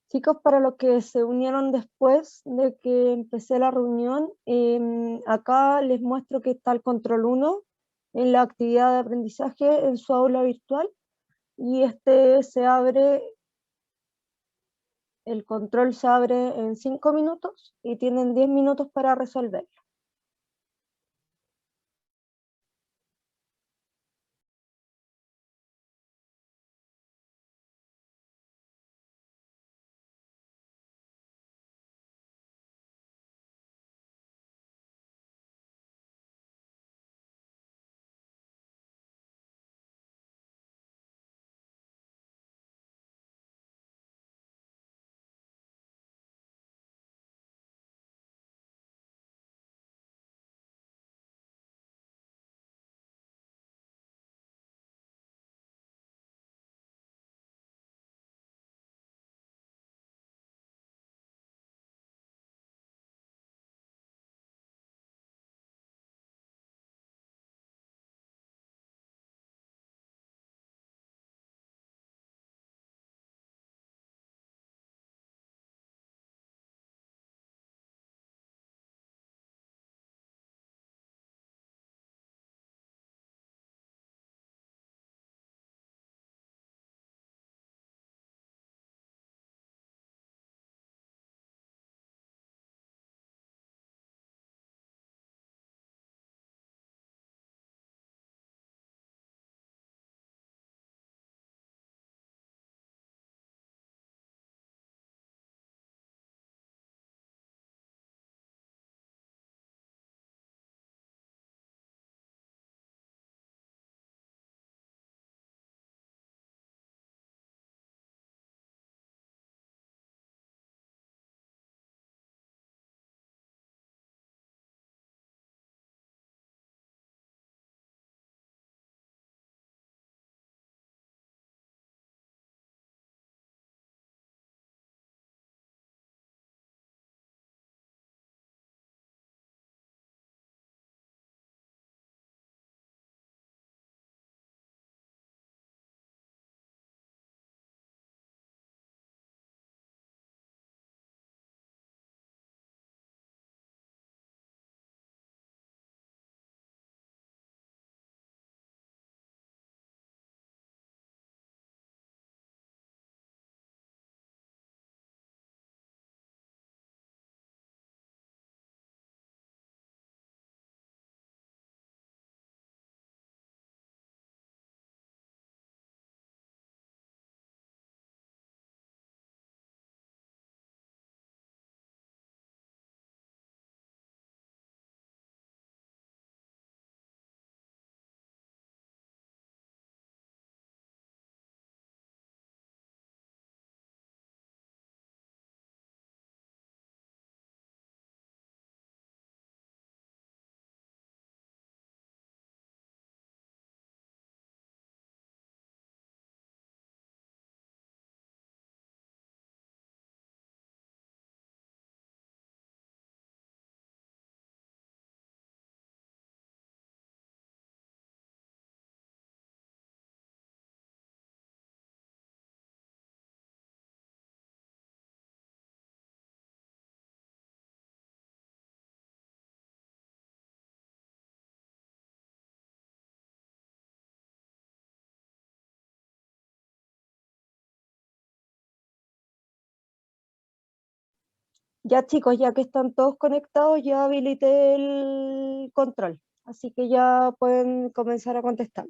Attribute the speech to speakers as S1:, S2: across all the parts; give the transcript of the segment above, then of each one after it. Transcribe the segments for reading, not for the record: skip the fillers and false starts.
S1: Chicos, para los que se unieron después de que empecé la reunión, acá les muestro que está el control uno en la actividad de aprendizaje en su aula virtual y el control se abre en 5 minutos y tienen 10 minutos para resolver. Ya chicos, ya que están todos conectados, ya habilité el control, así que ya pueden comenzar a contestar.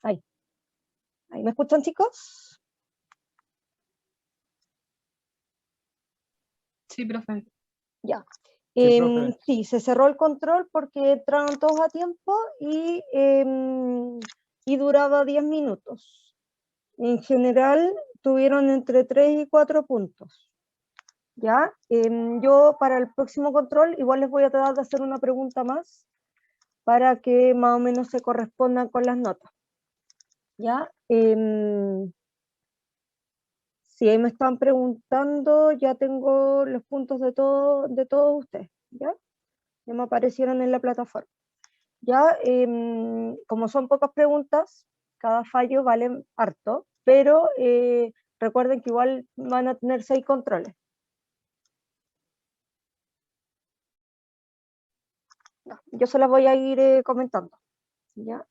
S1: Ahí. ¿Ahí me escuchan, chicos?
S2: Sí, profe.
S1: Ya.
S3: Sí, profe.
S1: Sí, se cerró el control porque entraron todos a tiempo y duraba 10 minutos. En general tuvieron entre 3 y 4 puntos. ¿Ya? Yo para el próximo control igual les voy a tratar de hacer una pregunta más para que más o menos se correspondan con las notas. ¿Ya? Si ahí me están preguntando, ya tengo los puntos de todos ustedes. ¿Ya? Ya me aparecieron en la plataforma. Ya, como son pocas preguntas, cada fallo vale harto, pero recuerden que igual van a tener 6 controles. Yo se las voy a ir comentando. ¿Ya?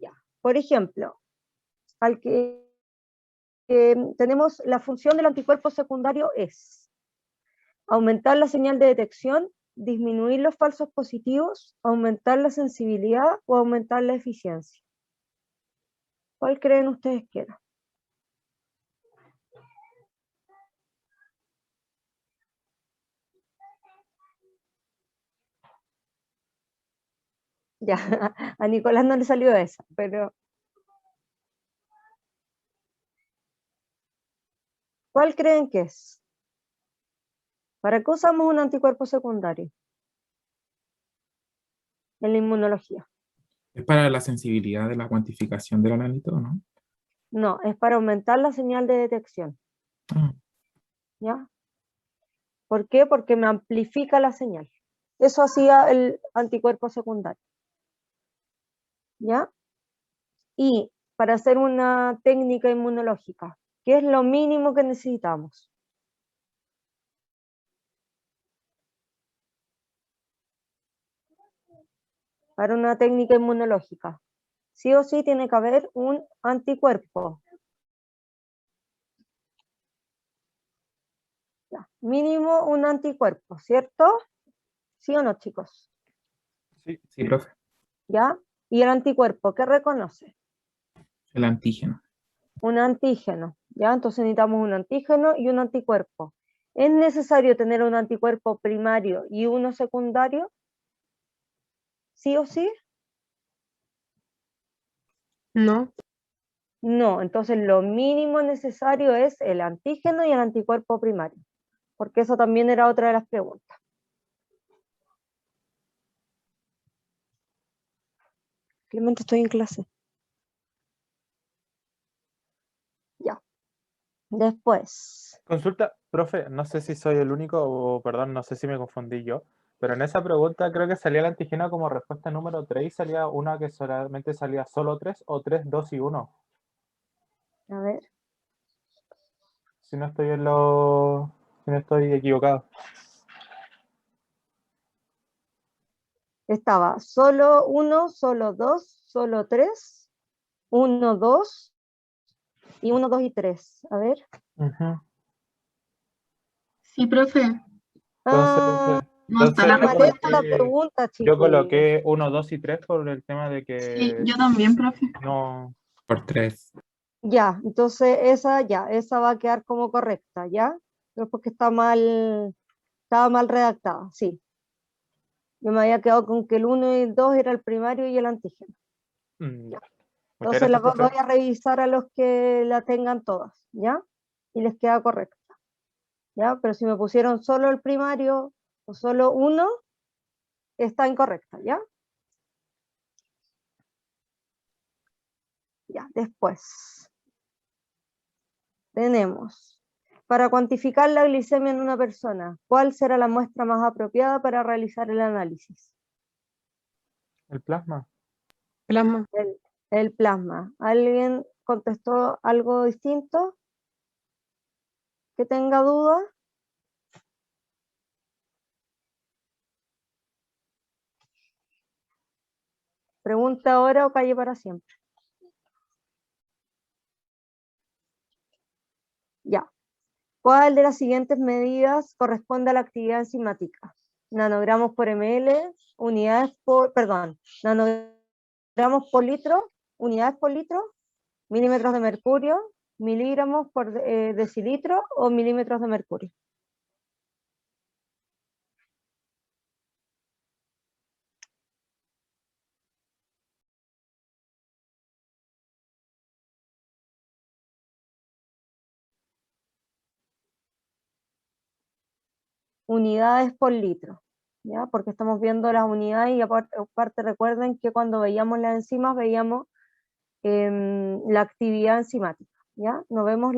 S1: Ya. Por ejemplo, al que tenemos la función del anticuerpo secundario es aumentar la señal de detección, disminuir los falsos positivos, aumentar la sensibilidad o aumentar la eficiencia. ¿Cuál creen ustedes que era? Ya, a Nicolás no le salió esa, pero ¿cuál creen que es? ¿Para qué usamos un anticuerpo secundario en la inmunología?
S3: Es para la sensibilidad de la cuantificación del analito, ¿no?
S1: No, es para aumentar la señal de detección.
S3: Ah,
S1: ¿Ya? ¿Por qué? Porque me amplifica la señal. Eso hacía el anticuerpo secundario. ¿Ya? Y para hacer una técnica inmunológica, ¿qué es lo mínimo que necesitamos? Para una técnica inmunológica, sí o sí tiene que haber un anticuerpo. Ya, mínimo un anticuerpo, ¿cierto? ¿Sí o no, chicos?
S3: sí, profe.
S1: ¿Ya? ¿Y el anticuerpo qué reconoce?
S3: El antígeno.
S1: Un antígeno, ¿ya? Entonces necesitamos un antígeno y un anticuerpo. ¿Es necesario tener un anticuerpo primario y uno secundario? ¿Sí o sí?
S2: No.
S1: No, entonces lo mínimo necesario es el antígeno y el anticuerpo primario, porque eso también era otra de las preguntas. Simplemente estoy en clase. Ya. Después.
S4: Consulta, profe, no sé si soy el único o, perdón, no sé si me confundí yo, pero en esa pregunta creo que salía el antígeno como respuesta número 3 y salía una que solamente salía solo 3 o 3, 2 y 1.
S1: A ver.
S4: Si no estoy si no estoy equivocado.
S1: Estaba solo 1, solo 2, solo 3, 1, 2 y 1, 2 y 3. A ver.
S4: Ujú.
S2: Sí, profe.
S4: Entonces,
S1: Ah,
S2: No está
S4: entonces
S2: la
S4: yo
S1: mal hecha la
S2: respuesta.
S1: pregunta,
S4: yo
S1: chiquillos.
S4: coloqué 1, 2 y 3 por el tema de
S2: Sí,
S4: que
S2: yo también, profe.
S4: no...
S3: Por 3.
S1: Ya, entonces esa va a quedar como correcta, ¿ya? Pero porque estaba mal redactada, sí. Yo me había quedado con que el 1 y el 2 era el primario y el antígeno.
S4: Ya. Muchas
S1: Entonces
S4: gracias,
S1: voy
S4: profe.
S1: a revisar a los que la tengan todas, ¿ya? Y les queda correcta, ¿ya? Pero si me pusieron solo el primario o solo uno, está incorrecta, ¿ya? Ya, después tenemos, para cuantificar la glicemia en una persona, ¿cuál será la muestra más apropiada para realizar el análisis?
S4: El plasma.
S2: Plasma.
S1: El plasma. ¿Alguien contestó algo distinto? ¿Que tenga duda? Pregunta ahora o calle para siempre. Ya. ¿Cuál de las siguientes medidas corresponde a la actividad enzimática? nanogramos por ml, nanogramos por litro, unidades por litro, milímetros de mercurio, miligramos por decilitro o milímetros de mercurio. Unidades por litro, ¿ya? Porque estamos viendo las unidades y aparte recuerden que cuando veíamos las enzimas veíamos la actividad enzimática, ¿ya? No vemos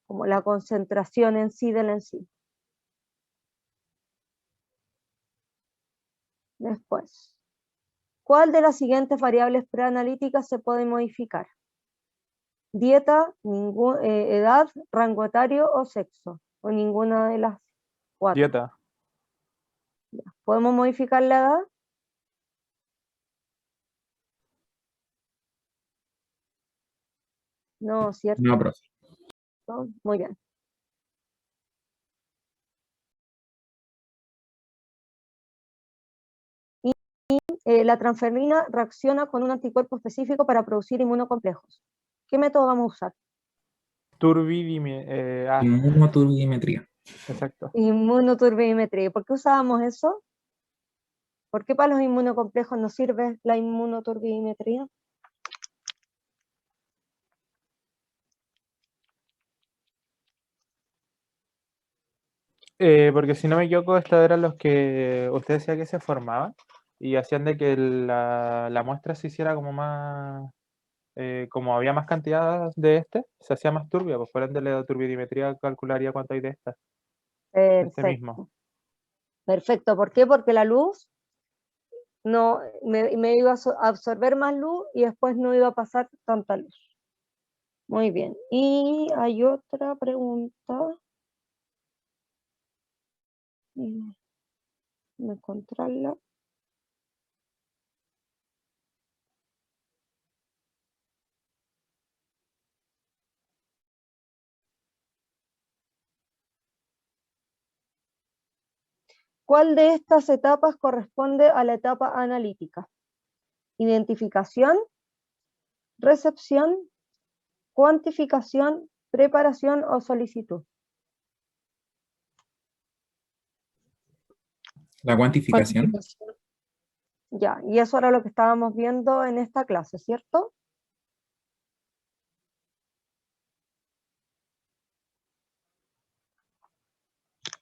S1: como la concentración en sí de la enzima. Después, ¿cuál de las siguientes variables preanalíticas se puede modificar? Dieta, edad, rango etario o sexo, o ninguna de las cuatro.
S4: Dieta.
S1: ¿Podemos modificar la edad? No, ¿cierto?
S3: No, profe.
S1: ¿No? Muy bien. La transferrina reacciona con un anticuerpo específico para producir inmunocomplejos. ¿Qué método vamos a usar?
S3: Inmunoturbimetría.
S4: Exacto.
S1: Inmunoturbimetría. ¿Por qué usábamos eso? ¿Por qué para los inmunocomplejos nos sirve la inmunoturbimetría?
S4: Porque si no me equivoco, estos eran los que usted decía que se formaban y hacían de que la muestra se hiciera como más, como había más cantidad de se hacía más turbia, pues por ende la turbidimetría calcularía cuánto hay de este mismo.
S1: Perfecto. Perfecto. ¿Por qué? Porque la luz no, me iba a absorber más luz y después no iba a pasar tanta luz. Muy bien. Y hay otra pregunta. Déjame encontrarla. ¿Cuál de estas etapas corresponde a la etapa analítica? Identificación, recepción, cuantificación, preparación o solicitud.
S3: La cuantificación.
S1: Ya, y eso era lo que estábamos viendo en esta clase, ¿cierto?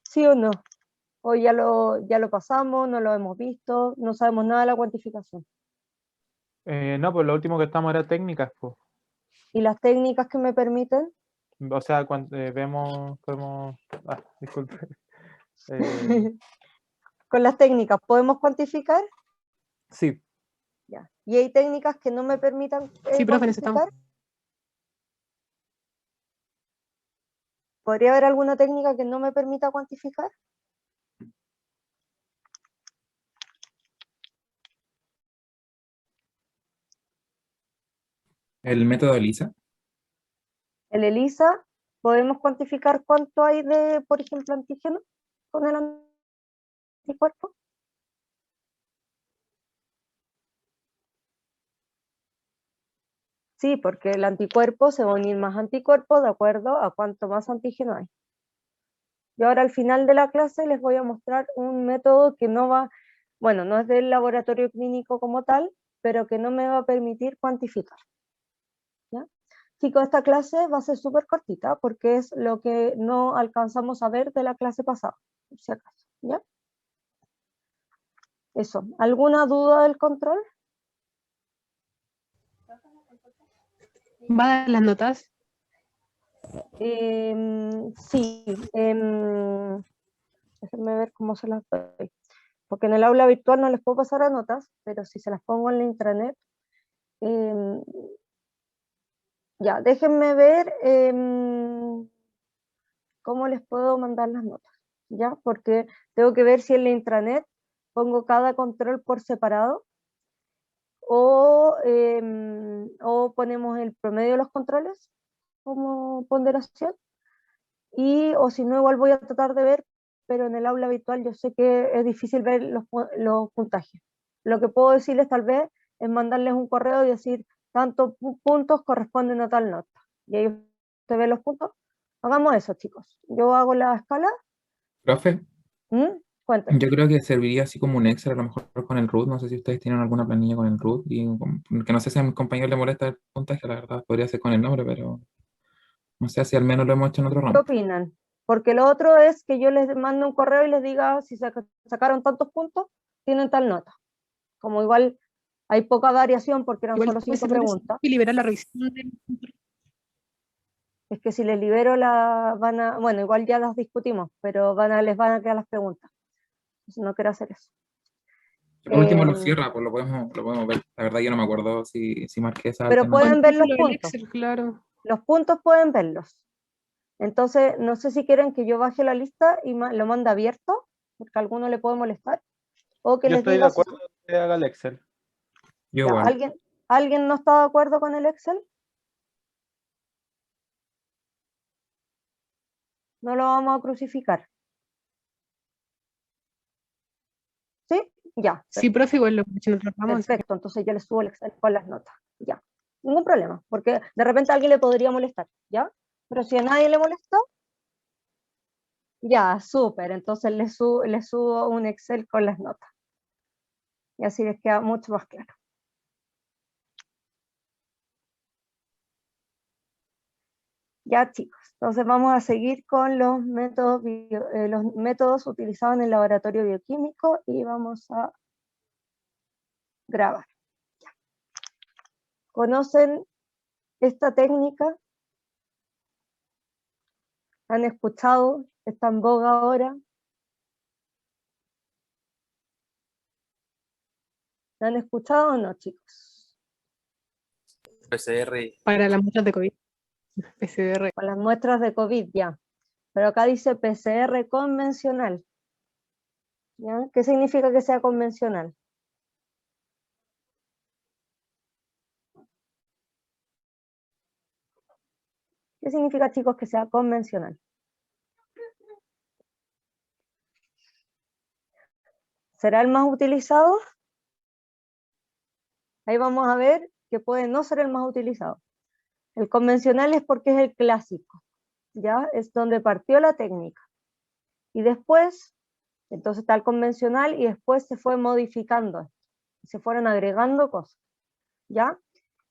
S1: ¿Sí o no? O ya lo pasamos, no lo hemos visto, no sabemos nada de la cuantificación.
S4: No, pues lo último que estamos era técnicas, pues.
S1: ¿Y las técnicas que me permiten?
S4: O sea, cuando podemos. Disculpe.
S1: Con las técnicas, ¿podemos cuantificar?
S4: Sí.
S1: Ya. ¿Y hay técnicas que no me permitan
S2: Sí, profe,
S1: cuantificar? ¿Podría haber alguna técnica que no me permita cuantificar?
S3: El método ELISA.
S1: El ELISA, ¿podemos cuantificar cuánto hay de, por ejemplo, antígeno con el anticuerpo? Sí, porque el anticuerpo se va a unir más anticuerpos de acuerdo a cuánto más antígeno hay. Y ahora al final de la clase les voy a mostrar un método que no va, bueno, no es del laboratorio clínico como tal, pero que no me va a permitir cuantificar. ¿Ya? Chicos, esta clase va a ser súper cortita porque es lo que no alcanzamos a ver de la clase pasada, por si acaso. ¿Ya? Eso. ¿Alguna duda del control?
S2: ¿Va a dar las notas?
S1: Sí. Déjenme ver cómo se las doy. Porque en el aula virtual no les puedo pasar a notas, pero si se las pongo en la intranet, ya, déjenme ver cómo les puedo mandar las notas, ¿ya? Porque tengo que ver si en la intranet pongo cada control por separado o ponemos el promedio de los controles como ponderación, o si no, igual voy a tratar de ver pero en el aula virtual yo sé que es difícil ver los puntajes. Lo que puedo decirles tal vez es mandarles un correo y decir, tantos puntos corresponden a tal nota. Y ahí usted ve los puntos. Hagamos eso, chicos. Yo hago la escala.
S3: Profe,
S1: Cuéntame.
S3: yo creo que serviría así como un Excel, a lo mejor con el root. No sé si ustedes tienen alguna planilla con el root. Que no sé si a mis compañeros les molesta el puntaje, la verdad, podría ser con el nombre, pero no sé si al menos lo hemos hecho en otro
S1: ¿Qué
S3: ramo.
S1: opinan? Porque lo otro es que yo les mando un correo y les diga, si sacaron tantos puntos, tienen tal nota. Como igual hay poca variación porque eran
S2: Igual
S1: solo
S2: puede
S1: 5
S2: ser
S1: preguntas.
S2: y liberar la revisión del...
S1: Es que si les libero bueno, igual ya las discutimos, pero les van a quedar las preguntas. Entonces no quiero hacer eso.
S3: Por último lo cierra, pues lo podemos ver. La verdad yo no me acuerdo si marqué esa
S1: Pero
S3: alternativa.
S1: pueden ver los
S2: Del
S1: puntos.
S2: Excel, claro.
S1: Los puntos pueden verlos. Entonces, no sé si quieren que yo baje la lista y lo mande abierto, porque a alguno le puede molestar. O que
S4: Yo
S1: les
S4: estoy de
S1: diga,
S4: acuerdo que haga el Excel.
S3: Yo
S1: ya,
S3: igual.
S1: ¿alguien no está de acuerdo con el Excel? No lo vamos a crucificar. ¿Sí? Ya.
S2: Sí, profe, igual lo hemos hecho en otro ramo, así que
S1: Perfecto, entonces yo les subo el Excel con las notas. Ya. Ningún problema, porque de repente a alguien le podría molestar, ¿ya? Pero si a nadie le molesta, ya, súper. Entonces les subo un Excel con las notas. Y así les queda mucho más claro. Ya, chicos, entonces vamos a seguir con los métodos utilizados en el laboratorio bioquímico y vamos a grabar. Ya. ¿Conocen esta técnica? ¿Han escuchado? ¿Está en boga ahora? ¿La han escuchado o no, chicos?
S3: PCR.
S2: para las muestras de COVID. PCR.
S1: Con las muestras de COVID, ya. Pero acá dice PCR convencional. ¿Ya? ¿Qué significa que sea convencional? ¿Qué significa, chicos, que sea convencional? ¿Será el más utilizado? Ahí vamos a ver que puede no ser el más utilizado. El convencional es porque es el clásico, ¿ya? Es donde partió la técnica. Y después, entonces está el convencional y después se fue modificando, se fueron agregando cosas, ¿ya?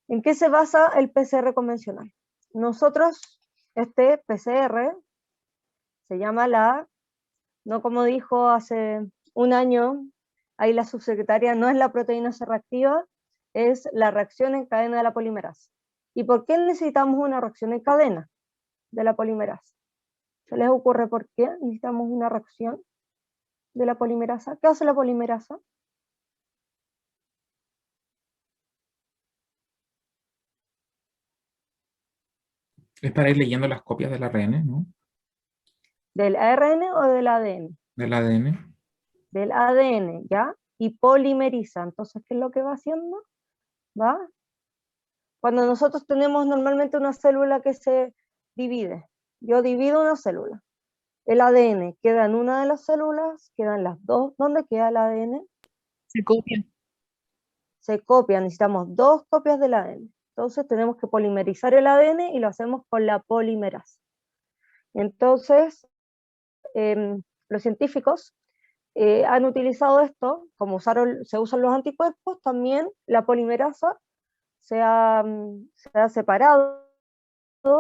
S1: ¿En qué se basa el PCR convencional? Nosotros, este PCR, se llama no como dijo hace un año, ahí la subsecretaria, no es la proteína C reactiva, es la reacción en cadena de la polimerasa. ¿Y por qué necesitamos una reacción en cadena de la polimerasa? ¿Se les ocurre por qué necesitamos una reacción de la polimerasa? ¿Qué hace la polimerasa?
S3: Es para ir leyendo las copias del ARN, ¿no?
S1: ¿Del ARN o del ADN?
S3: Del ADN.
S1: Del ADN, ¿ya? Y polimeriza. Entonces, ¿qué es lo que va haciendo? ¿Va? Cuando nosotros tenemos normalmente una célula que se divide, yo divido una célula. El ADN queda en una de las células, quedan las dos. ¿Dónde queda el ADN?
S2: Se copian.
S1: Se copia, necesitamos 2 copias del ADN. Entonces tenemos que polimerizar el ADN y lo hacemos con la polimerasa. Entonces, los científicos han utilizado esto, como se usan los anticuerpos, también la polimerasa se ha separado,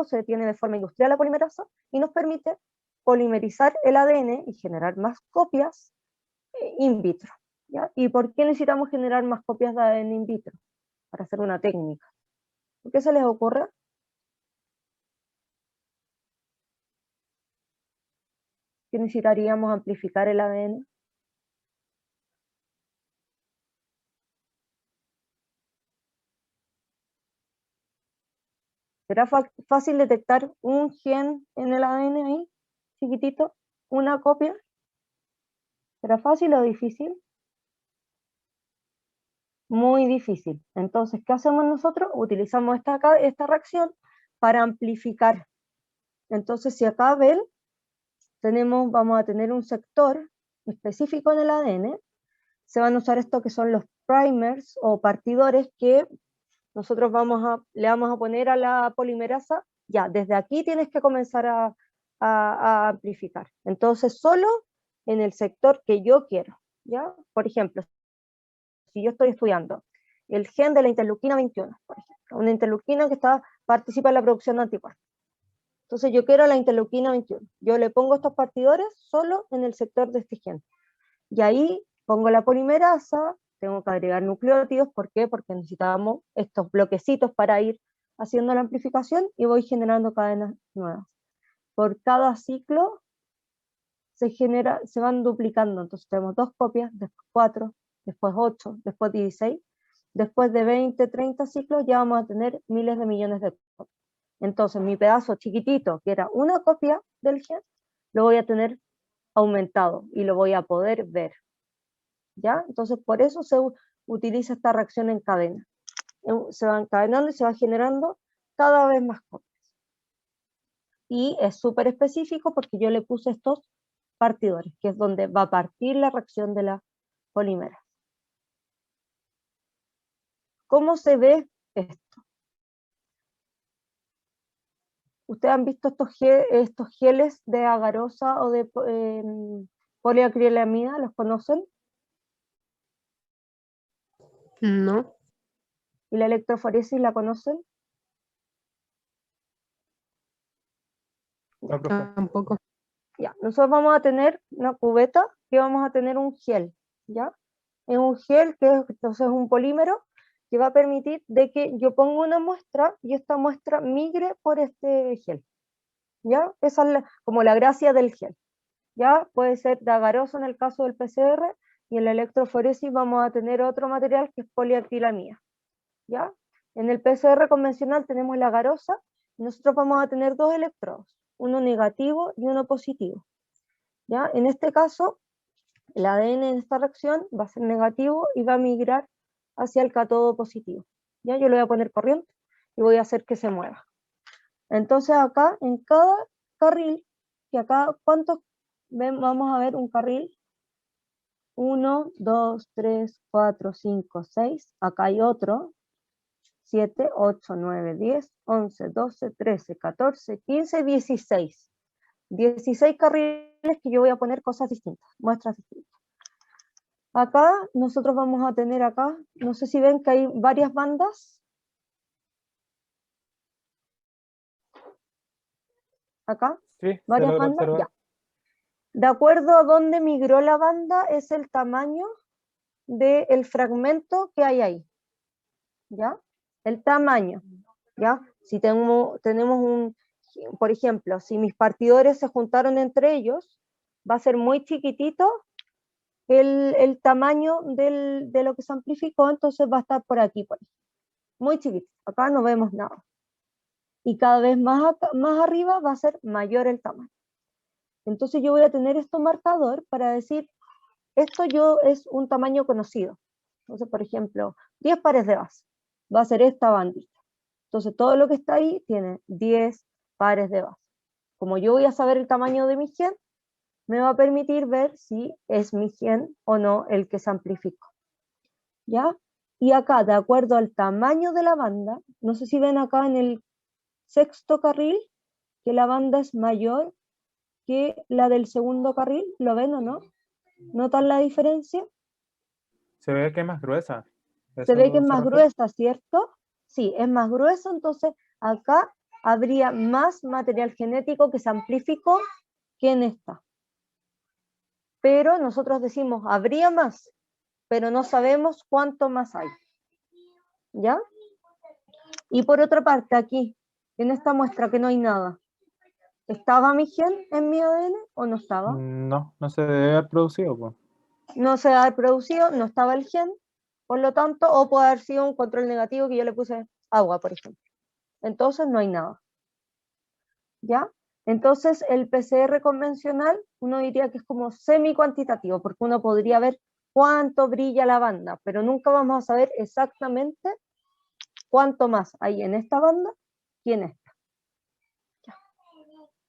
S1: se tiene de forma industrial la polimerasa y nos permite polimerizar el ADN y generar más copias in vitro. ¿Ya? ¿Y por qué necesitamos generar más copias de ADN in vitro? Para hacer una técnica. ¿Por qué se les ocurre? ¿Que necesitaríamos amplificar el ADN? ¿Será fácil detectar un gen en el ADN ahí, chiquitito, una copia? ¿Será fácil o difícil? Muy difícil. Entonces, ¿qué hacemos nosotros? Utilizamos esta reacción para amplificar. Entonces, si acá ven, vamos a tener un sector específico en el ADN. Se van a usar esto que son los primers o partidores que nosotros le vamos a poner a la polimerasa, ya, desde aquí tienes que comenzar a amplificar. Entonces, solo en el sector que yo quiero, ¿ya? Por ejemplo, si yo estoy estudiando el gen de la interleuquina 21, por ejemplo, una interleuquina que participa en la producción de anticuerpos. Entonces yo quiero la interleuquina 21. Yo le pongo estos partidores solo en el sector de este gen. Y ahí pongo la polimerasa, tengo que agregar nucleótidos. ¿Por qué? Porque necesitamos estos bloquecitos para ir haciendo la amplificación y voy generando cadenas nuevas. Por cada ciclo se van duplicando. Entonces tenemos 2 copias, después 4, después 8, después 16. Después de 20, 30 ciclos ya vamos a tener miles de millones de copias. Entonces mi pedazo chiquitito, que era una copia del gen, lo voy a tener aumentado y lo voy a poder ver. ¿Ya? Entonces por eso se utiliza esta reacción en cadena. Se va encadenando y se va generando cada vez más copias. Y es súper específico porque yo le puse estos partidores, que es donde va a partir la reacción de la polímera. ¿Cómo se ve esto? ¿Ustedes han visto estos geles de agarosa o de poliacrilamida? ¿Los conocen?
S2: No,
S1: ¿Y la electroforesis la conocen?
S4: No, profe.
S2: tampoco.
S1: Ya, nosotros vamos a tener una cubeta que vamos a tener un gel, ¿ya? Es un gel que entonces es un polímero que va a permitir de que yo ponga una muestra y esta muestra migre por este gel, ¿ya? Esa es como la gracia del gel, ¿ya? Puede ser de agaroso en el caso del PCR y en la electroforesis vamos a tener otro material que es poliacrilamida, ¿ya? En el PCR convencional tenemos la agarosa y nosotros vamos a tener 2 electrodos, uno negativo y uno positivo, ¿ya? En este caso, el ADN en esta reacción va a ser negativo y va a migrar hacia el cátodo positivo, ¿ya? Yo le voy a poner corriente y voy a hacer que se mueva. Entonces acá, en cada carril, que acá, ¿cuántos ven? Vamos a ver un carril, 1, 2, 3, 4, 5, 6, acá hay otro, 7, 8, 9, 10, 11, 12, 13, 14, 15, 16. 16 carriles que yo voy a poner cosas distintas, muestras distintas. Acá nosotros vamos a tener acá, no sé si ven que hay varias bandas. Acá,
S4: Sí, se
S1: varias
S4: logra
S1: bandas,
S4: observar.
S1: ya. De acuerdo a dónde migró la banda es el tamaño del fragmento que hay ahí, ¿ya? El tamaño, ¿ya? Si tenemos por ejemplo, si mis partidores se juntaron entre ellos, va a ser muy chiquitito el tamaño de lo que se amplificó, entonces va a estar por aquí, muy chiquito, acá no vemos nada. Y cada vez más arriba va a ser mayor el tamaño. Entonces yo voy a tener esto marcador para decir, esto es un tamaño conocido. Entonces, por ejemplo, 10 pares de base, va a ser esta bandita. Entonces todo lo que está ahí tiene 10 pares de base. Como yo voy a saber el tamaño de mi gen, me va a permitir ver si es mi gen o no el que se amplificó, ¿ya? Y acá, de acuerdo al tamaño de la banda, no sé si ven acá en el 6.º carril, que la banda es mayor que la del 2.º carril, ¿lo ven o no? ¿Notan la diferencia?
S4: Se ve que es más gruesa.
S1: Se ve que es
S4: ¿Eso se
S1: más
S4: refiere?
S1: gruesa, ¿cierto? Sí, es más grueso, entonces acá habría más material genético que se amplificó que en esta. Pero nosotros decimos, habría más, pero no sabemos cuánto más hay. ¿Ya? Y por otra parte, aquí, en esta muestra que no hay nada, ¿estaba mi gen en mi ADN o no estaba?
S4: No, no se debe haber producido, pues.
S1: No se ha producido, no estaba el gen, por lo tanto, o puede haber sido un control negativo que yo le puse agua, por ejemplo. Entonces no hay nada. ¿Ya? Entonces el PCR convencional, uno diría que es como semi-cuantitativo, porque uno podría ver cuánto brilla la banda, pero nunca vamos a saber exactamente cuánto más hay en esta banda que en esta.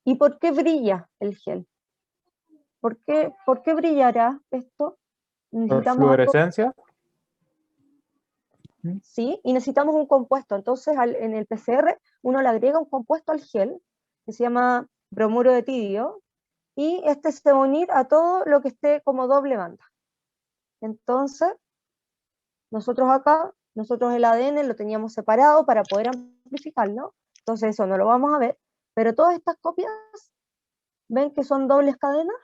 S1: ¿Y por qué brilla el gel? ¿Por qué brillará esto?
S4: ¿Por
S1: Necesitamos algo,
S4: fluorescencia?
S1: sí, y necesitamos un compuesto. Entonces en el PCR uno le agrega un compuesto al gel que se llama bromuro de tidio, y este se va a unir a todo lo que esté como doble banda. Entonces, nosotros el ADN lo teníamos separado para poder amplificarlo, entonces eso no lo vamos a ver, pero todas estas copias, ¿ven que son dobles cadenas?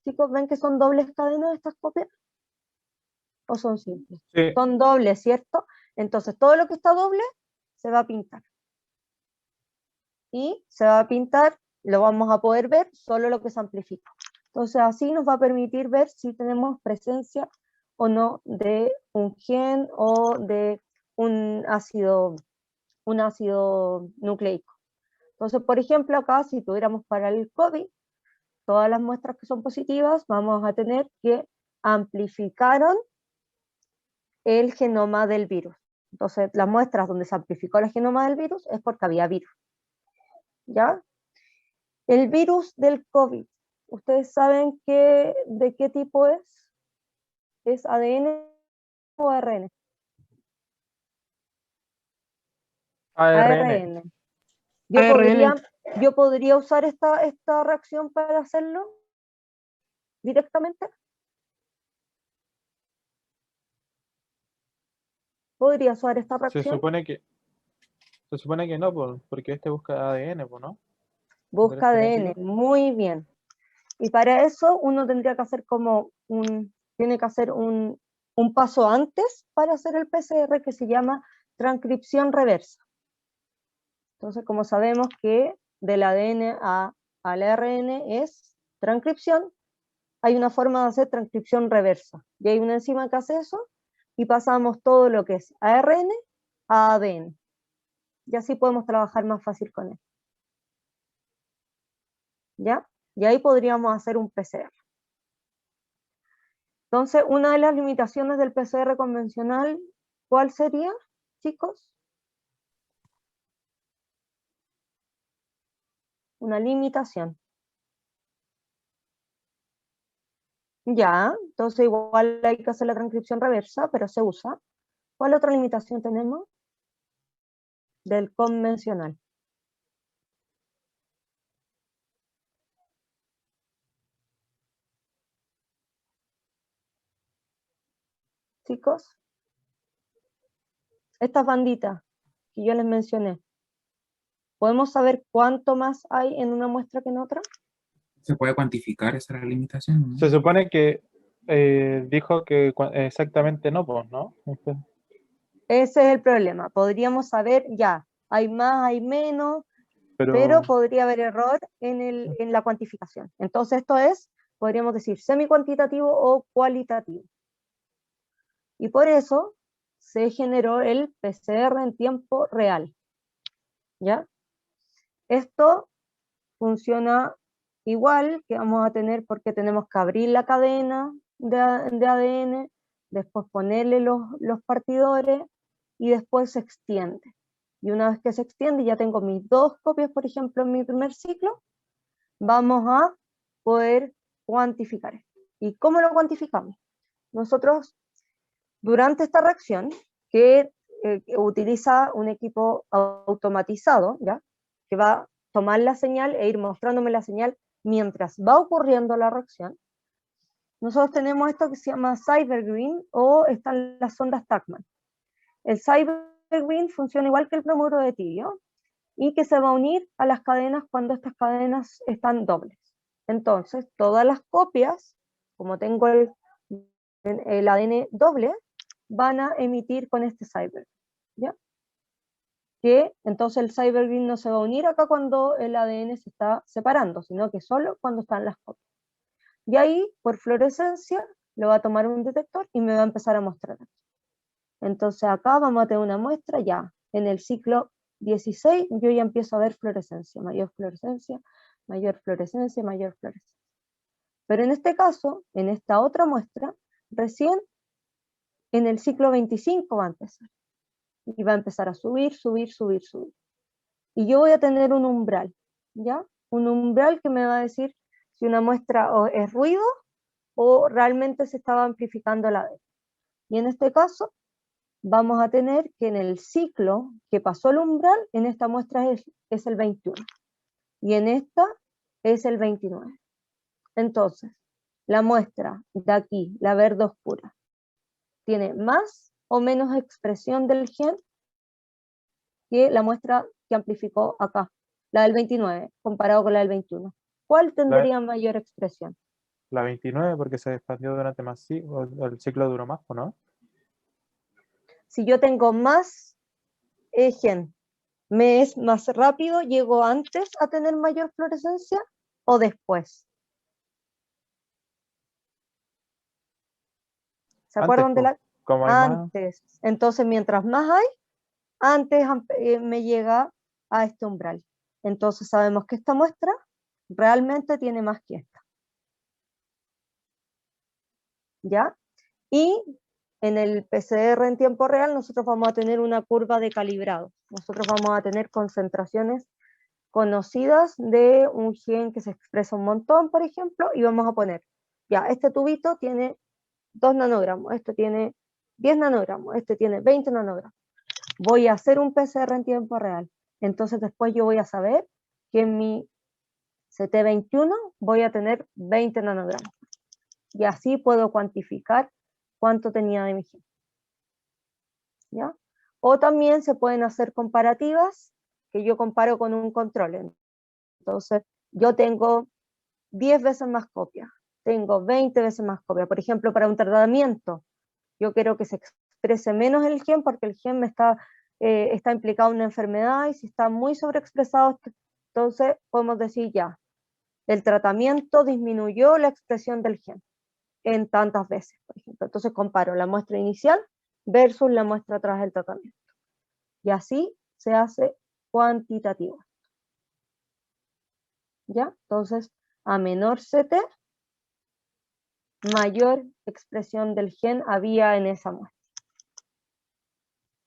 S1: Chicos, ¿ven que son dobles cadenas estas copias? ¿O son simples?
S4: Sí.
S1: Son dobles, ¿cierto? Entonces todo lo que está doble se va a pintar. Y se va a pintar, lo vamos a poder ver, solo lo que se amplifica. Entonces así nos va a permitir ver si tenemos presencia o no de un gen o de un ácido nucleico. Entonces, por ejemplo, acá si tuviéramos para el COVID, todas las muestras que son positivas, vamos a tener que amplificaron el genoma del virus. Entonces, las muestras donde se amplificó el genoma del virus es porque había virus. ¿Ya? El virus del COVID, ¿ustedes saben de qué tipo es? ¿Es ADN o ARN?
S4: ARN.
S2: ARN.
S1: Yo podría usar esta reacción para hacerlo directamente. ¿Podría usar esta
S4: Se
S1: reacción?
S4: supone que no, porque este busca ADN, ¿no?
S1: Busca ADN,
S4: genético.
S1: muy bien. Y para eso uno tendría que hacer tiene que hacer un paso antes para hacer el PCR que se llama transcripción reversa. Entonces, como sabemos que del ADN al ARN es transcripción, hay una forma de hacer transcripción reversa. Y hay una enzima que hace eso, y pasamos todo lo que es ARN a ADN. Y así podemos trabajar más fácil con él. ¿Ya? Y ahí podríamos hacer un PCR. Entonces, una de las limitaciones del PCR convencional, ¿cuál sería, chicos? Una limitación. Ya, entonces igual hay que hacer la transcripción reversa, pero se usa. ¿Cuál otra limitación tenemos? Del convencional. Chicos, estas banditas que yo les mencioné, ¿podemos saber cuánto más hay en una muestra que en otra?
S3: ¿Se puede cuantificar esa es la limitación? ¿No?
S4: Se supone que dijo que exactamente no, pues, ¿no?
S1: Ese es el problema. Podríamos saber ya, hay más, hay menos, pero podría haber error en la cuantificación. Entonces esto es, podríamos decir, semi-cuantitativo o cualitativo. Y por eso se generó el PCR en tiempo real. ¿Ya? Esto funciona igual que vamos a tener porque tenemos que abrir la cadena de ADN, después ponerle los partidores y después se extiende. Y una vez que se extiende, ya tengo mis dos copias, por ejemplo, en mi primer ciclo, vamos a poder cuantificar esto. ¿Y cómo lo cuantificamos? Nosotros, durante esta reacción, que utiliza un equipo automatizado, ¿ya? Que va a tomar la señal e ir mostrándome la señal mientras va ocurriendo la reacción, nosotros tenemos esto que se llama CyberGreen o están las sondas TACMAN. El CyberGreen funciona igual que el bromuro de tidio y que se va a unir a las cadenas cuando estas cadenas están dobles. Entonces, todas las copias, como tengo el ADN doble, van a emitir con este CyberGreen, ¿ya? Que entonces el CyberGreen no se va a unir acá cuando el ADN se está separando, sino que solo cuando están las copias. Y ahí, por fluorescencia, lo va a tomar un detector y me va a empezar a mostrar. Entonces acá vamos a tener una muestra ya. En el ciclo 16 yo ya empiezo a ver fluorescencia, mayor fluorescencia, mayor fluorescencia, mayor fluorescencia. Pero en este caso, en esta otra muestra, recién en el ciclo 25 va a empezar. Y va a empezar a subir, subir, subir, subir. Y yo voy a tener un umbral, ¿ya? Un umbral que me va a decir si una muestra es ruido o realmente se estaba amplificando la ADN. Y en este caso, vamos a tener que en el ciclo que pasó el umbral, en esta muestra es el 21, y en esta es el 29. Entonces, la muestra de aquí, la verde oscura, tiene más o menos expresión del gen que la muestra que amplificó acá, la del 29, comparado con la del 21. ¿Cuál tendría mayor expresión?
S4: La 29, porque se expandió durante más, o el ciclo duró más, ¿o no?
S1: Si yo tengo más gen, ¿me es más rápido? ¿Llego antes a tener mayor fluorescencia o después? ¿Se acuerdan de la?
S4: Como hay más,
S1: Antes. Entonces, mientras más hay, antes me llega a este umbral. Entonces sabemos que esta muestra realmente tiene más que esta. ¿Ya? Y en el PCR en tiempo real nosotros vamos a tener una curva de calibrado. Nosotros vamos a tener concentraciones conocidas de un gen que se expresa un montón, por ejemplo, y vamos a poner, ya, este tubito tiene 2 nanogramos, este tiene 10 nanogramos, este tiene 20 nanogramos. Voy a hacer un PCR en tiempo real. Entonces después yo voy a saber que en mi CT21 voy a tener 20 nanogramos. Y así puedo cuantificar cuánto tenía de mi gen. ¿Ya? O también se pueden hacer comparativas, que yo comparo con un control. Entonces, yo tengo 10 veces más copias, tengo 20 veces más copias. Por ejemplo, para un tratamiento, yo quiero que se exprese menos el gen porque el gen está implicado en una enfermedad, y si está muy sobreexpresado, entonces podemos decir ya, el tratamiento disminuyó la expresión del gen en tantas veces, por ejemplo. Entonces comparo la muestra inicial versus la muestra tras el tratamiento. Y así se hace cuantitativo. ¿Ya? Entonces, a menor CT, mayor expresión del gen había en esa muestra.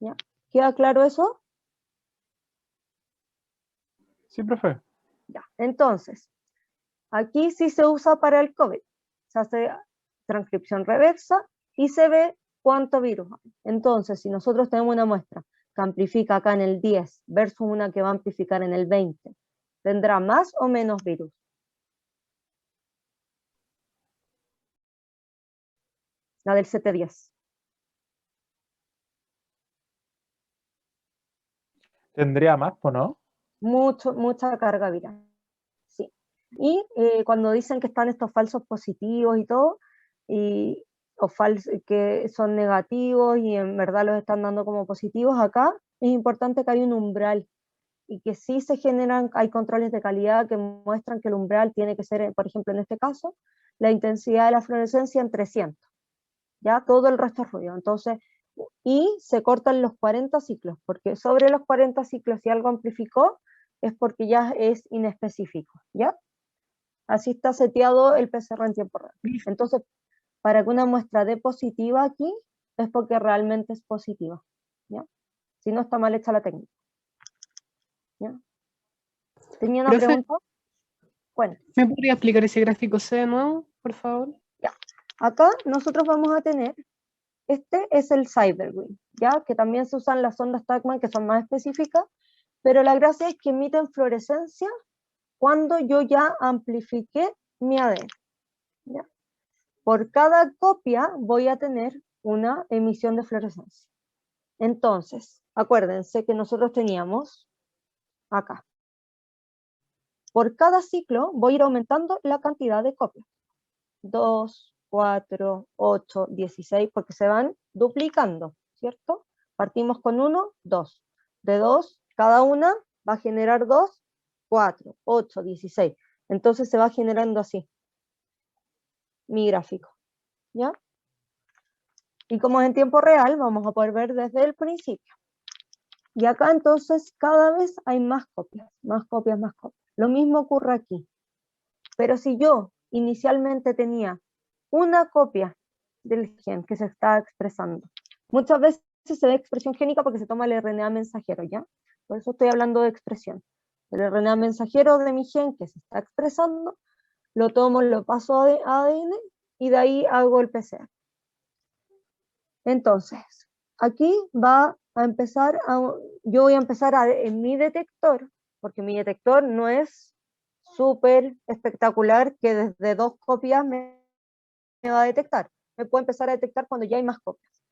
S1: ¿Ya? ¿Queda claro eso?
S4: Sí, profe.
S1: Ya. Entonces, aquí sí se usa para el COVID. Se hace transcripción reversa y se ve cuánto virus hay. Entonces, si nosotros tenemos una muestra que amplifica acá en el 10 versus una que va a amplificar en el 20, ¿tendrá más o menos virus? La del CT10.
S4: ¿Tendría más, o no?
S1: Mucha carga viral. Sí. Y cuando dicen que están estos falsos positivos y todo, o que son negativos y en verdad los están dando como positivos, acá es importante que hay un umbral y que sí se generan, hay controles de calidad que muestran que el umbral tiene que ser, por ejemplo, en este caso, la intensidad de la fluorescencia en 300. Ya todo el resto es ruido. Entonces, y se cortan los 40 ciclos, porque sobre los 40 ciclos si algo amplificó, es porque ya es inespecífico, ¿ya? Así está seteado el PCR en tiempo real. Entonces, para que una muestra dé positiva aquí, es porque realmente es positiva, ¿ya? Si no, está mal hecha la técnica. ¿Ya? ¿Tenía una
S2: Profe,
S1: pregunta? Bueno.
S2: ¿me podría explicar ese gráfico C de nuevo, por favor?
S1: Ya. Acá nosotros vamos a tener, este es el Cyberwing, ¿ya? Que también se usan las ondas Tachman, que son más específicas, pero la gracia es que emiten fluorescencia cuando yo ya amplifiqué mi ADN. ¿Ya? Por cada copia voy a tener una emisión de fluorescencia. Entonces, acuérdense que nosotros teníamos acá. Por cada ciclo voy a ir aumentando la cantidad de copias. 2, 4, 8, 16, porque se van duplicando, ¿cierto? Partimos con 1, 2. De 2, cada una va a generar 2, 4, 8, 16. Entonces se va generando así mi gráfico, ¿ya? Y como es en tiempo real, vamos a poder ver desde el principio. Y acá entonces cada vez hay más copias, más copias, más copias. Lo mismo ocurre aquí. Pero si yo inicialmente tenía una copia del gen que se está expresando, muchas veces se ve expresión génica porque se toma el RNA mensajero, ¿ya? Por eso estoy hablando de expresión. El RNA mensajero de mi gen que se está expresando lo tomo, lo paso a ADN y de ahí hago el PCR. Entonces, aquí va a empezar, yo voy a empezar en mi detector, porque mi detector no es súper espectacular que desde 2 copias me va a detectar. Me puede empezar a detectar cuando ya hay más copias.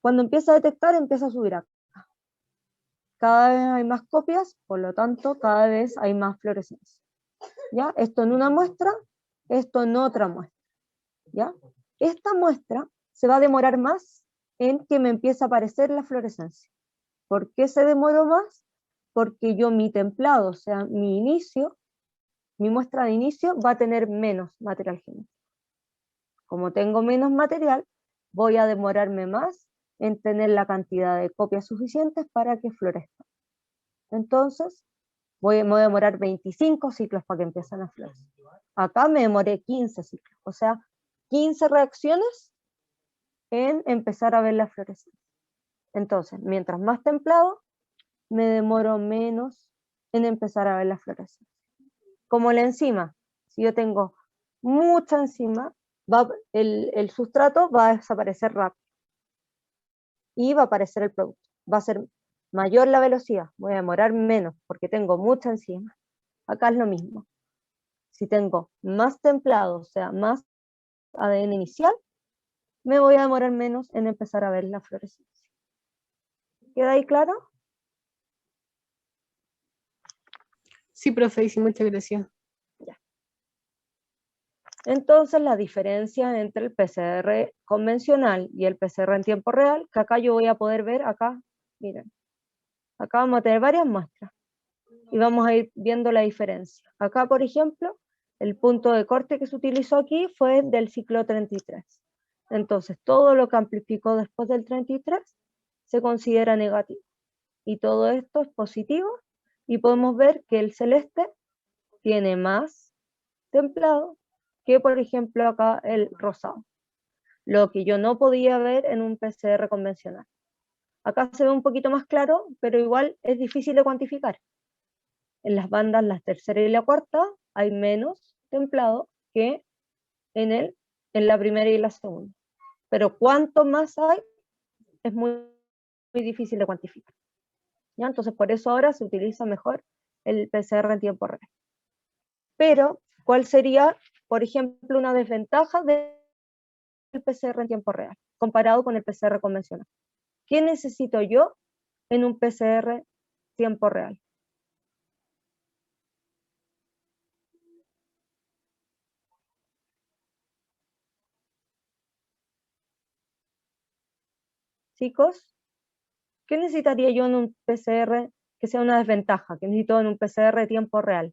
S1: Cuando empieza a detectar, empieza a subir acá. Cada vez hay más copias, por lo tanto, cada vez hay más fluorescencia. ¿Ya? Esto en una muestra, esto en otra muestra. ¿Ya? Esta muestra se va a demorar más en que me empiece a aparecer la fluorescencia. ¿Por qué se demoró más? Porque yo mi templado, o sea, mi inicio, mi muestra de inicio va a tener menos material genético. Como tengo menos material, voy a demorarme más en tener la cantidad de copias suficientes para que florezca. Entonces, me voy a demorar 25 ciclos para que empiecen a florecer. Acá me demoré 15 ciclos, o sea, 15 reacciones en empezar a ver la fluorescencia. Entonces, mientras más templado, me demoro menos en empezar a ver la fluorescencia. Como la enzima, si yo tengo mucha enzima, el sustrato va a desaparecer rápido y va a aparecer el producto. Va a ser mayor la velocidad, voy a demorar menos porque tengo mucha enzima. Acá es lo mismo. Si tengo más templado, o sea, más ADN inicial, me voy a demorar menos en empezar a ver la fluorescencia. ¿Queda ahí claro?
S2: Sí, profe, sí, muchas gracias.
S1: Ya. Entonces, la diferencia entre el PCR convencional y el PCR en tiempo real, que acá yo voy a poder ver, acá, miren, acá vamos a tener varias muestras y vamos a ir viendo la diferencia. Acá, por ejemplo, el punto de corte que se utilizó aquí fue del ciclo 33. Entonces, todo lo que amplificó después del 33 se considera negativo. Y todo esto es positivo, y podemos ver que el celeste tiene más templado que, por ejemplo, acá el rosado. Lo que yo no podía ver en un PCR convencional. Acá se ve un poquito más claro, pero igual es difícil de cuantificar. En las bandas, la tercera y la cuarta, hay menos templado que en la primera y la segunda. Pero cuánto más hay, es muy difícil de cuantificar. ¿Ya? Entonces, por eso ahora se utiliza mejor el PCR en tiempo real. Pero, ¿cuál sería, por ejemplo, una desventaja del PCR en tiempo real, comparado con el PCR convencional? ¿Qué necesito yo en un PCR tiempo real? Chicos, ¿qué necesitaría yo en un PCR que sea una desventaja? ¿Qué necesito en un PCR de tiempo real?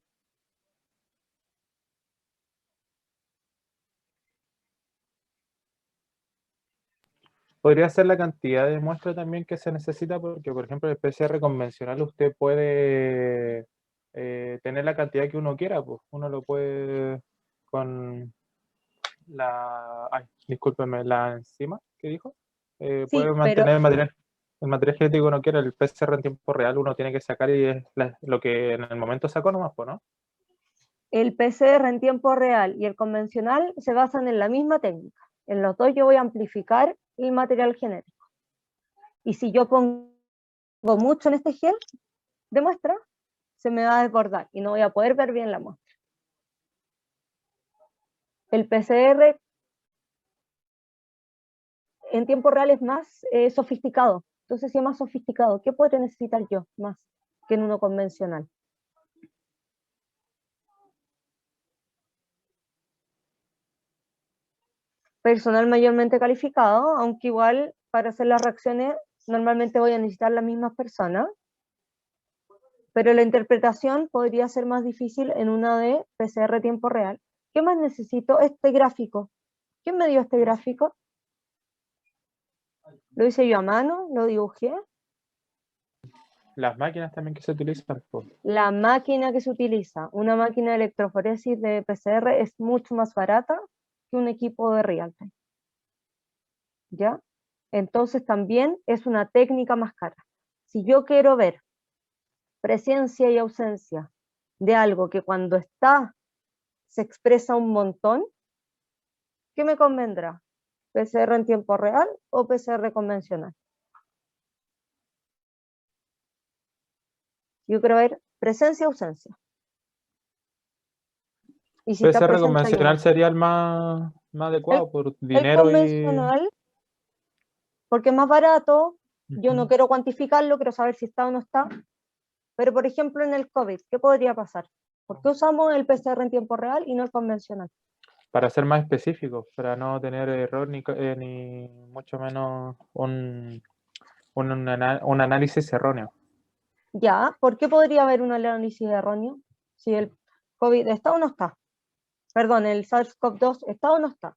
S4: Podría ser la cantidad de muestra también que se necesita, porque por ejemplo el PCR convencional usted puede tener la cantidad que uno quiera, pues uno lo puede con discúlpeme, la enzima que dijo, puede
S1: Sí, pero
S4: mantener el material genético que uno quiera. El PCR en tiempo real uno tiene que sacar y es lo que en el momento sacó nomás, pues, ¿no?
S1: el PCR en tiempo real y el convencional se basan en la misma técnica. En los dos yo voy a amplificar el material genético. Y si yo pongo mucho en este gel de muestra, se me va a desbordar y no voy a poder ver bien la muestra. El PCR en tiempo real es más sofisticado. Entonces, si es más sofisticado, ¿qué puedo necesitar yo más que en uno convencional? Personal mayormente calificado, aunque igual para hacer las reacciones normalmente voy a necesitar las mismas personas, pero la interpretación podría ser más difícil en una de PCR tiempo real. ¿Qué más necesito? Este gráfico. ¿Quién me dio este gráfico? Lo hice yo a mano, lo dibujé.
S4: Las máquinas también que se utilizan, pues.
S1: La máquina que se utiliza, una máquina de electroforesis de PCR, es mucho más barata que un equipo de real-time. ¿Ya? Entonces también es una técnica más cara. Si yo quiero ver presencia y ausencia de algo que cuando está se expresa un montón, ¿qué me convendrá? ¿PCR en tiempo real o PCR convencional? Yo quiero ver presencia-ausencia. Y si está
S4: PCR
S1: presente hay una.
S4: convencional sería el más adecuado por
S1: El
S4: dinero y...
S1: convencional, porque es más barato, yo no
S4: Ujú.
S1: quiero cuantificarlo, quiero saber si está o no está. Pero, por ejemplo, en el COVID, ¿qué podría pasar? ¿Por qué usamos el PCR en tiempo real y no el convencional?
S4: Para ser más específicos, para no tener error ni mucho menos un análisis erróneo.
S1: Ya, ¿por qué podría haber un análisis erróneo? Si el COVID está o no está. Perdón, el SARS-CoV-2 está o no está.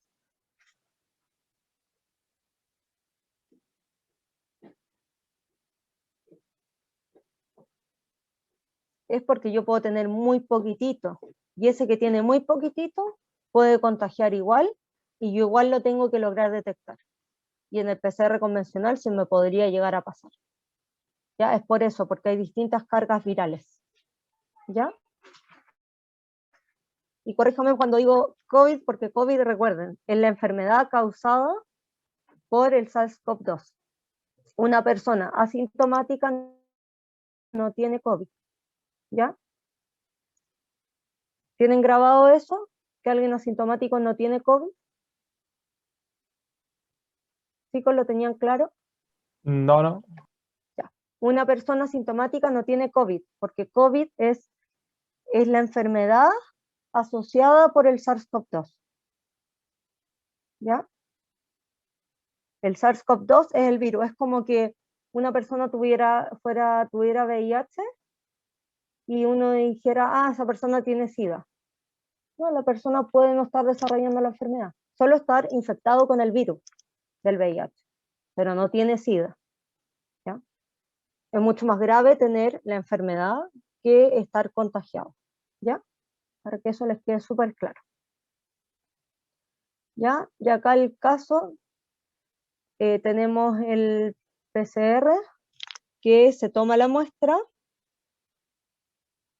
S1: Es porque yo puedo tener muy poquitito, y ese que tiene muy poquitito puede contagiar igual, y yo igual lo tengo que lograr detectar. Y en el PCR convencional se me podría llegar a pasar. ¿Ya? Es por eso, porque hay distintas cargas virales. ¿Ya? Y corríjame cuando digo COVID, porque COVID, recuerden, es la enfermedad causada por el SARS-CoV-2. Una persona asintomática no tiene COVID. ¿Ya? ¿Tienen grabado eso? ¿Que alguien asintomático no tiene COVID? ¿Chicos, lo tenían claro?
S4: No.
S1: Ya. Una persona asintomática no tiene COVID, porque COVID es la enfermedad asociada por el SARS-CoV-2. ¿Ya? El SARS-CoV-2 es el virus, es como que una persona tuviera VIH y uno dijera, esa persona tiene SIDA. No, la persona puede no estar desarrollando la enfermedad, solo estar infectado con el virus del VIH, pero no tiene SIDA. ¿Ya? Es mucho más grave tener la enfermedad que estar contagiado. ¿Ya? Para que eso les quede súper claro. ¿Ya? Y acá el caso, tenemos el PCR, que se toma la muestra,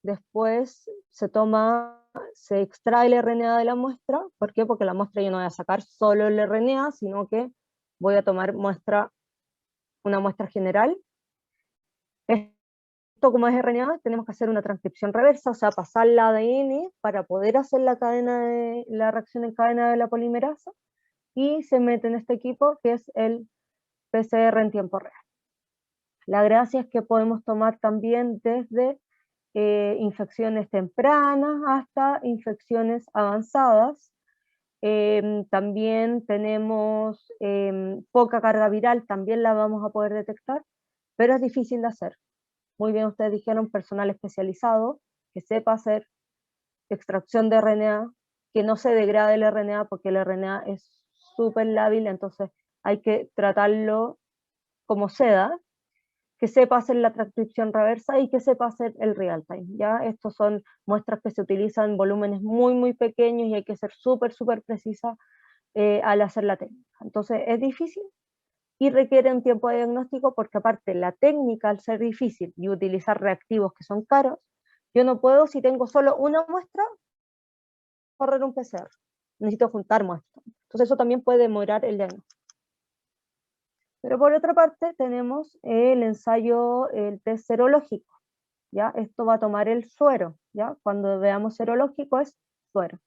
S1: después se extrae el RNA de la muestra. ¿Por qué? Porque la muestra yo no voy a sacar solo el RNA, sino que voy a tomar una muestra general. Esto, como es RNA, tenemos que hacer una transcripción reversa, o sea, pasar el ADN para poder hacer la reacción en cadena de la polimerasa, y se mete en este equipo que es el PCR en tiempo real. La gracia es que podemos tomar también desde infecciones tempranas hasta infecciones avanzadas. También tenemos poca carga viral, también la vamos a poder detectar, pero es difícil de hacer. Muy bien, ustedes dijeron personal especializado, que sepa hacer extracción de RNA, que no se degrade el RNA, porque el RNA es súper lábil, entonces hay que tratarlo como seda, que sepa hacer la transcripción reversa y que sepa hacer el real time. ¿Ya? Estos son muestras que se utilizan en volúmenes muy, muy pequeños y hay que ser súper, súper precisa al hacer la técnica. Entonces es difícil y requiere un tiempo de diagnóstico, porque aparte la técnica, al ser difícil y utilizar reactivos que son caros, yo no puedo, si tengo solo una muestra, correr un PCR. Necesito juntar muestras. Entonces eso también puede demorar el diagnóstico. Pero por otra parte tenemos el ensayo, el test serológico. ¿Ya? Esto va a tomar el suero. ¿Ya? Cuando veamos serológico es suero.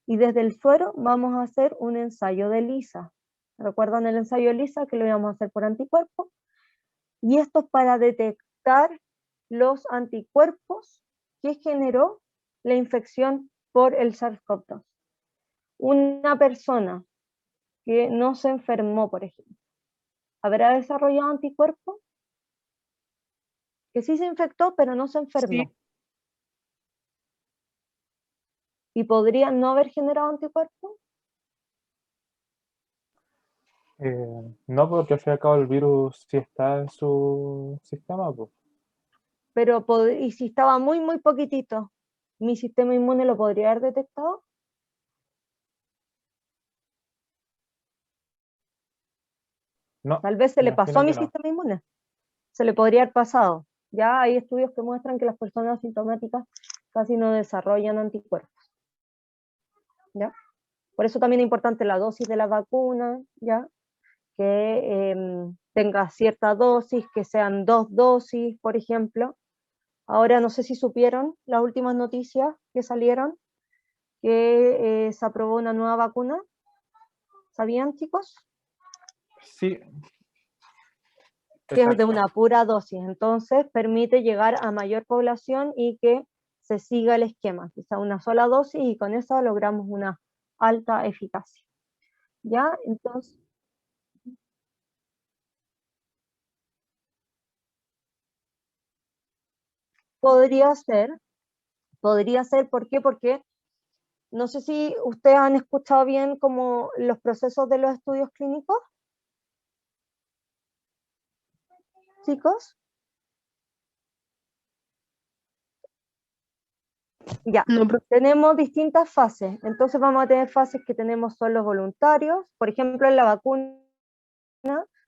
S1: Y desde el suero vamos a hacer un ensayo de ELISA. ¿Recuerdan el ensayo de ELISA que lo íbamos a hacer por anticuerpos? Y esto es para detectar los anticuerpos que generó la infección por el SARS-CoV-2. Una persona que no se enfermó, por ejemplo, ¿habrá desarrollado anticuerpos? Que sí se infectó, pero no se enfermó.
S2: Sí.
S1: ¿Y podría no haber generado anticuerpos?
S4: No, porque al fin y al cabo el virus sí está en su sistema, pues.
S1: Pero y si estaba muy, muy poquitito, ¿mi sistema inmune lo podría haber detectado?
S4: No,
S1: Tal vez se
S4: me
S1: le pasó
S4: imagino
S1: a mi
S4: que no.
S1: sistema inmune. Se le podría haber pasado. Ya hay estudios que muestran que las personas asintomáticas casi no desarrollan anticuerpos. ¿ya? Por eso también es importante la dosis de la vacuna, ¿ya? Que tenga cierta dosis, que sean 2 dosis, por ejemplo. Ahora no sé si supieron las últimas noticias que salieron, que se aprobó una nueva vacuna. ¿Sabían, chicos?
S4: Sí.
S1: Que es de
S4: Exacto.
S1: una pura dosis, entonces permite llegar a mayor población y que se siga el esquema, quizá una sola dosis y con eso logramos una alta eficacia. ¿Ya? Entonces, podría ser, ¿por qué? Porque no sé si ustedes han escuchado bien como los procesos de los estudios clínicos, chicos. Ya,
S2: No, profe.
S1: tenemos distintas fases, entonces vamos a tener fases que tenemos solo voluntarios, por ejemplo en la vacuna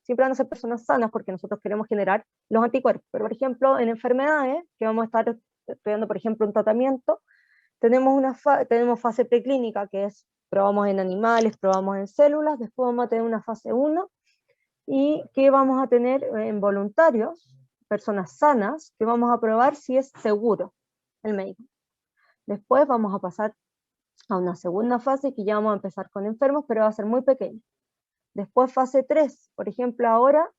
S1: siempre van a ser personas sanas porque nosotros queremos generar los anticuerpos, pero por ejemplo en enfermedades, que vamos a estar estudiando por ejemplo un tratamiento, tenemos fase preclínica que es probamos en animales, probamos en células, después vamos a tener una fase 1 y que vamos a tener en voluntarios, personas sanas, que vamos a probar si es seguro el médico. Después vamos a pasar a una segunda fase que ya vamos a empezar con enfermos, pero va a ser muy pequeña. Después fase 3, por ejemplo ahora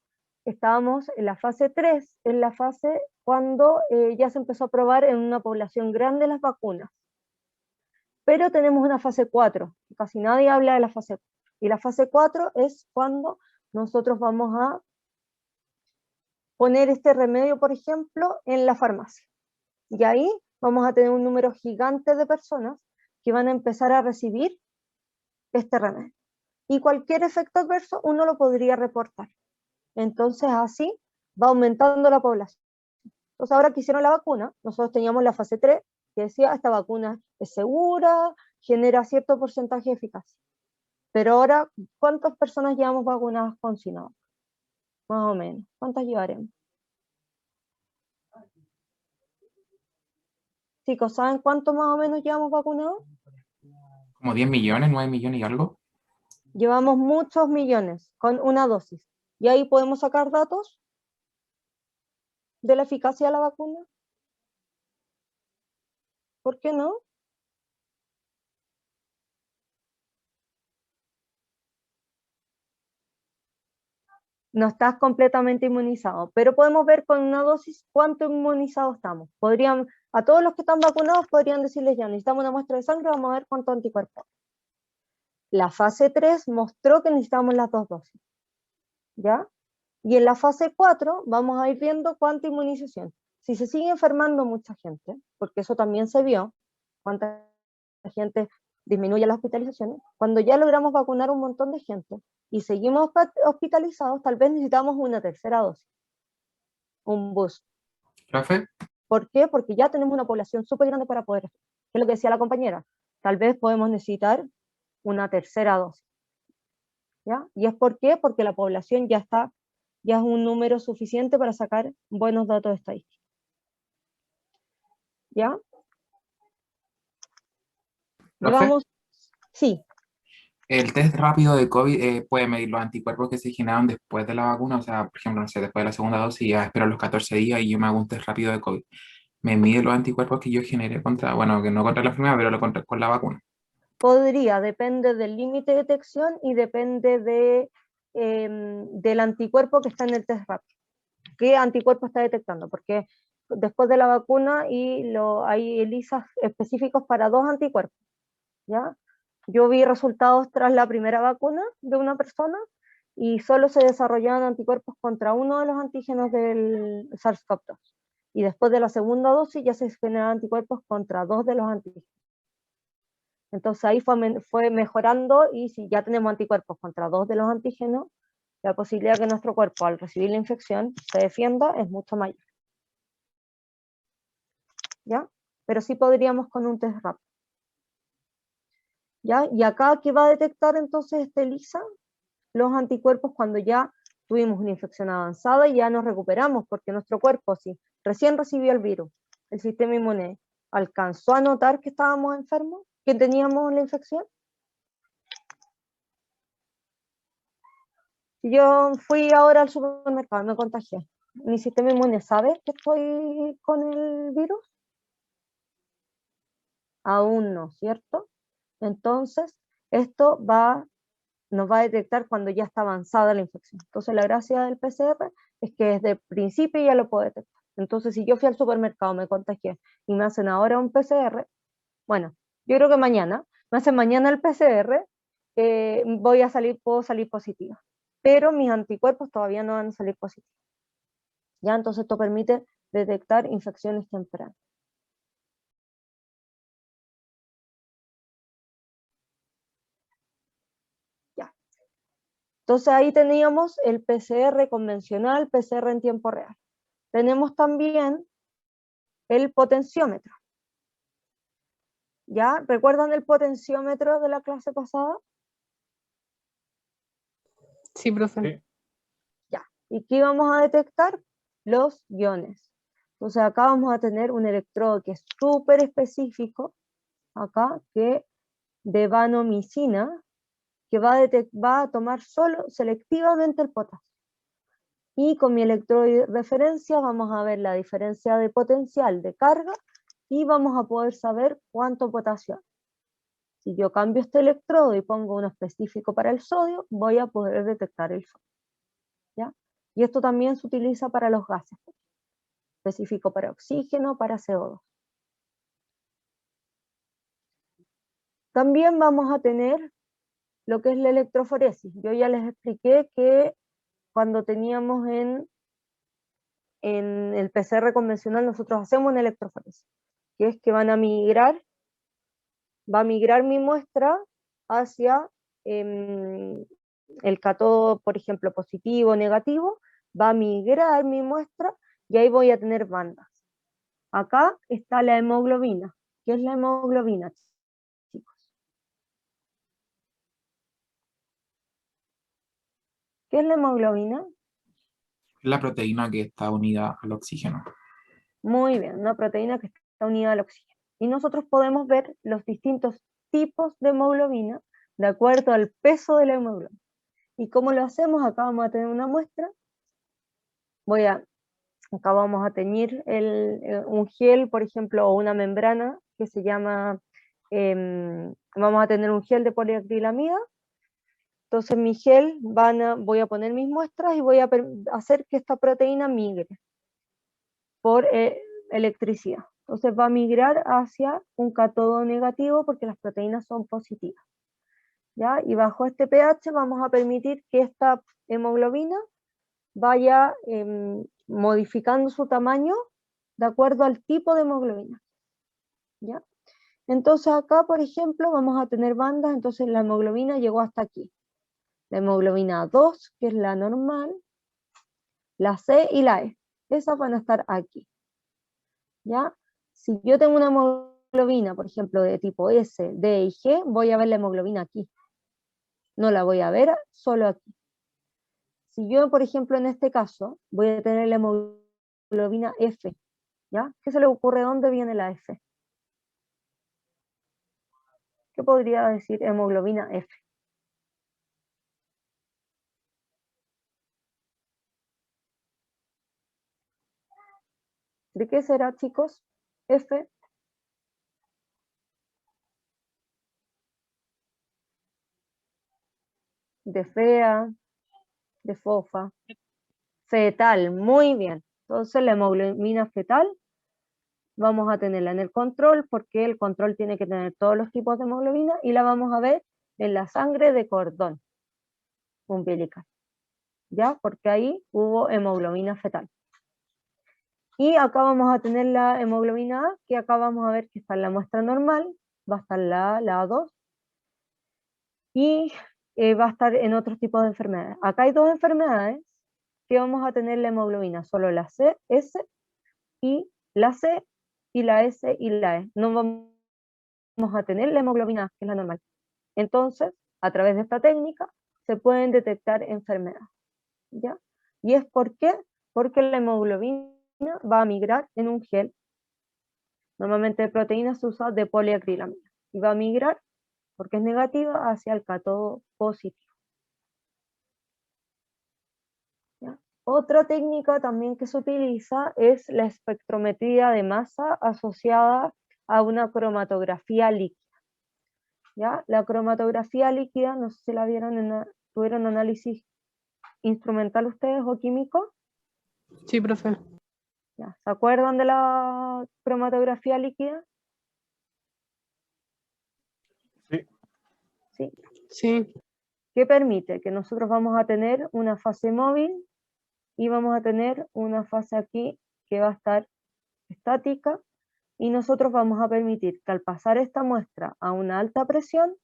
S1: estábamos en la fase 3, en la fase cuando ya se empezó a probar en una población grande las vacunas. Pero tenemos una fase 4, casi nadie habla de la fase 4. Y la fase 4 es cuando nosotros vamos a poner este remedio, por ejemplo, en la farmacia. Y ahí vamos a tener un número gigante de personas que van a empezar a recibir este remedio. Y cualquier efecto adverso uno lo podría reportar. Entonces así va aumentando la población. Entonces ahora que hicieron la vacuna, nosotros teníamos la fase 3, que decía, esta vacuna es segura, genera cierto porcentaje de eficacia. Pero ahora, ¿cuántas personas llevamos vacunadas con Sinovac? Más o menos. ¿Cuántas llevaremos? Chicos, ¿saben cuánto más o menos llevamos vacunados?
S3: Como 10 millones, 9 millones y algo.
S1: Llevamos muchos millones con una dosis. Y ahí podemos sacar datos de la eficacia de la vacuna. ¿Por qué no? No estás completamente inmunizado, pero podemos ver con una dosis cuánto inmunizados estamos. A todos los que están vacunados podrían decirles ya, necesitamos una muestra de sangre, vamos a ver cuánto anticuerpos. La fase 3 mostró que necesitamos las 2 dosis, ¿ya? Y en la fase 4 vamos a ir viendo cuánta inmunización. Si se sigue enfermando mucha gente, porque eso también se vio, cuánta gente disminuye las hospitalizaciones, cuando ya logramos vacunar un montón de gente y seguimos hospitalizados, tal vez necesitamos una tercera dosis, un boost.
S3: ¿Profe?
S1: ¿Por qué? Porque ya tenemos una población súper grande para poder, que es lo que decía la compañera, tal vez podemos necesitar una tercera dosis. ¿Ya? ¿Y es por qué? Porque la población ya es un número suficiente para sacar buenos datos estadísticos. ¿Ya?
S3: ¿Profe?
S1: Llevamos, sí,
S3: El test rápido de COVID puede medir los anticuerpos que se generaron después de la vacuna, o sea, por ejemplo, no sé, después de la segunda dosis, ya espero los 14 días y yo me hago un test rápido de COVID. Me mide los anticuerpos que yo generé contra, bueno, que no contra la enfermedad, pero con la vacuna.
S1: depende del límite de detección y depende del anticuerpo que está en el test rápido. ¿Qué anticuerpo está detectando? Porque después de la vacuna hay ELISAs específicos para 2 anticuerpos, ¿ya? Yo vi resultados tras la primera vacuna de una persona y solo se desarrollaban anticuerpos contra uno de los antígenos del SARS-CoV-2. Y después de la segunda dosis ya se generaban anticuerpos contra 2 de los antígenos. Entonces ahí fue mejorando y si ya tenemos anticuerpos contra 2 de los antígenos, la posibilidad de que nuestro cuerpo al recibir la infección se defienda es mucho mayor. ¿Ya? Pero sí podríamos con un test rápido. ¿Ya? Y acá, ¿qué va a detectar entonces este ELISA? Los anticuerpos cuando ya tuvimos una infección avanzada y ya nos recuperamos, porque nuestro cuerpo, si recién recibió el virus, el sistema inmune alcanzó a notar que estábamos enfermos, que teníamos la infección, Si yo fui ahora al supermercado, me contagié, ¿mi sistema inmune sabe que estoy con el virus? Aún no, ¿cierto? Entonces, esto nos va a detectar cuando ya está avanzada la infección. Entonces, la gracia del PCR es que desde el principio ya lo puedo detectar. Entonces, si yo fui al supermercado, me contagié y me hacen ahora un PCR, bueno, yo creo que mañana, me hacen mañana el PCR, puedo salir positiva. Pero mis anticuerpos todavía no van a salir positivos. ¿Ya? Entonces, esto permite detectar infecciones tempranas. Entonces ahí teníamos el PCR convencional, PCR en tiempo real. Tenemos también el potenciómetro. ¿Ya? ¿Recuerdan el potenciómetro de la clase pasada?
S2: Sí, profe.
S4: Sí.
S1: Ya. ¿Y qué vamos a detectar? Los iones. Entonces acá vamos a tener un electrodo que es súper específico, acá, que de vancomicina, que va a tomar solo selectivamente el potasio. Y con mi electrodo de referencia vamos a ver la diferencia de potencial de carga y vamos a poder saber cuánto potasio hay. Si yo cambio este electrodo y pongo uno específico para el sodio, voy a poder detectar el sodio. ¿Ya? Y esto también se utiliza para los gases, específico para oxígeno, para CO2. También vamos a tener lo que es la electroforesis. Yo ya les expliqué que cuando teníamos en el PCR convencional nosotros hacemos una electroforesis, que es que va a migrar mi muestra hacia el cátodo, por ejemplo, positivo o negativo, va a migrar mi muestra y ahí voy a tener bandas. Acá está la hemoglobina. ¿Qué es la hemoglobina, chicos? ¿Qué es la hemoglobina?
S3: La proteína que está unida al oxígeno.
S1: Muy bien, una proteína que está unida al oxígeno. Y nosotros podemos ver los distintos tipos de hemoglobina de acuerdo al peso de la hemoglobina. ¿Y cómo lo hacemos? Acá vamos a tener una muestra. Acá vamos a teñir un gel, por ejemplo, o una membrana que se llama, vamos a tener un gel de poliacrilamida. Entonces mi gel, voy a poner mis muestras y voy a hacer que esta proteína migre por electricidad. Entonces va a migrar hacia un cátodo negativo porque las proteínas son positivas. ¿Ya? Y bajo este pH vamos a permitir que esta hemoglobina vaya modificando su tamaño de acuerdo al tipo de hemoglobina. ¿Ya? Entonces acá, por ejemplo, vamos a tener bandas, entonces la hemoglobina llegó hasta aquí. La hemoglobina 2, que es la normal, la C y la E. Esas van a estar aquí. ¿Ya? Si yo tengo una hemoglobina, por ejemplo, de tipo S, D y G, voy a ver la hemoglobina aquí. No la voy a ver solo aquí. Si yo, por ejemplo, en este caso, voy a tener la hemoglobina F, ¿ya? ¿Qué se le ocurre? ¿Dónde viene la F? ¿Qué podría decir hemoglobina F? ¿De qué será, chicos? F. De fea, de fofa. Fetal, muy bien. Entonces la hemoglobina fetal vamos a tenerla en el control porque el control tiene que tener todos los tipos de hemoglobina y la vamos a ver en la sangre de cordón umbilical. ¿Ya? Porque ahí hubo hemoglobina fetal. Y acá vamos a tener la hemoglobina A, que acá vamos a ver que está en la muestra normal, va a estar la A2, y va a estar en otros tipos de enfermedades. Acá hay dos enfermedades que vamos a tener la hemoglobina, solo la C, S, y la C, y la S y la E. No vamos a tener la hemoglobina A, que es la normal. Entonces, a través de esta técnica, se pueden detectar enfermedades. ¿Ya? ¿Y es por qué? Porque la hemoglobina va a migrar en un gel. Normalmente de proteínas se usa de poliacrilamida. Y va a migrar, porque es negativa, hacia el cátodo positivo. Otra técnica también que se utiliza es la espectrometría de masa asociada a una cromatografía líquida. ¿Ya? La cromatografía líquida, no sé si la vieron, tuvieron análisis instrumental ustedes o químico.
S2: Sí, profe.
S1: ¿Ya? ¿Se acuerdan de la cromatografía líquida?
S4: Sí.
S1: Sí.
S2: Sí.
S1: ¿Qué permite? Que nosotros vamos a tener una fase móvil y vamos a tener una fase aquí que va a estar estática, y nosotros vamos a permitir que al pasar esta muestra a una alta presión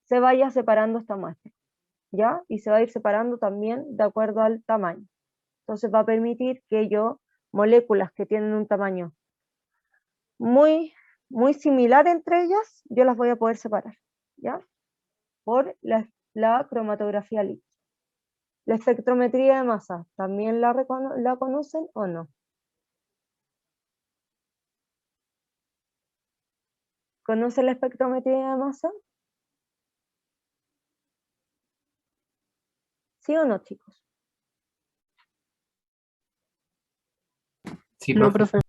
S1: se vaya separando esta muestra, ¿ya? Y se va a ir separando también de acuerdo al tamaño. Entonces va a permitir que moléculas que tienen un tamaño muy, muy similar entre ellas, yo las voy a poder separar, ¿ya? Por la cromatografía líquida. La espectrometría de masa, ¿también la conocen o no? ¿Conocen la espectrometría de masa? ¿Sí o no, chicos?
S3: Sí,
S2: No,
S3: profe.
S2: profe.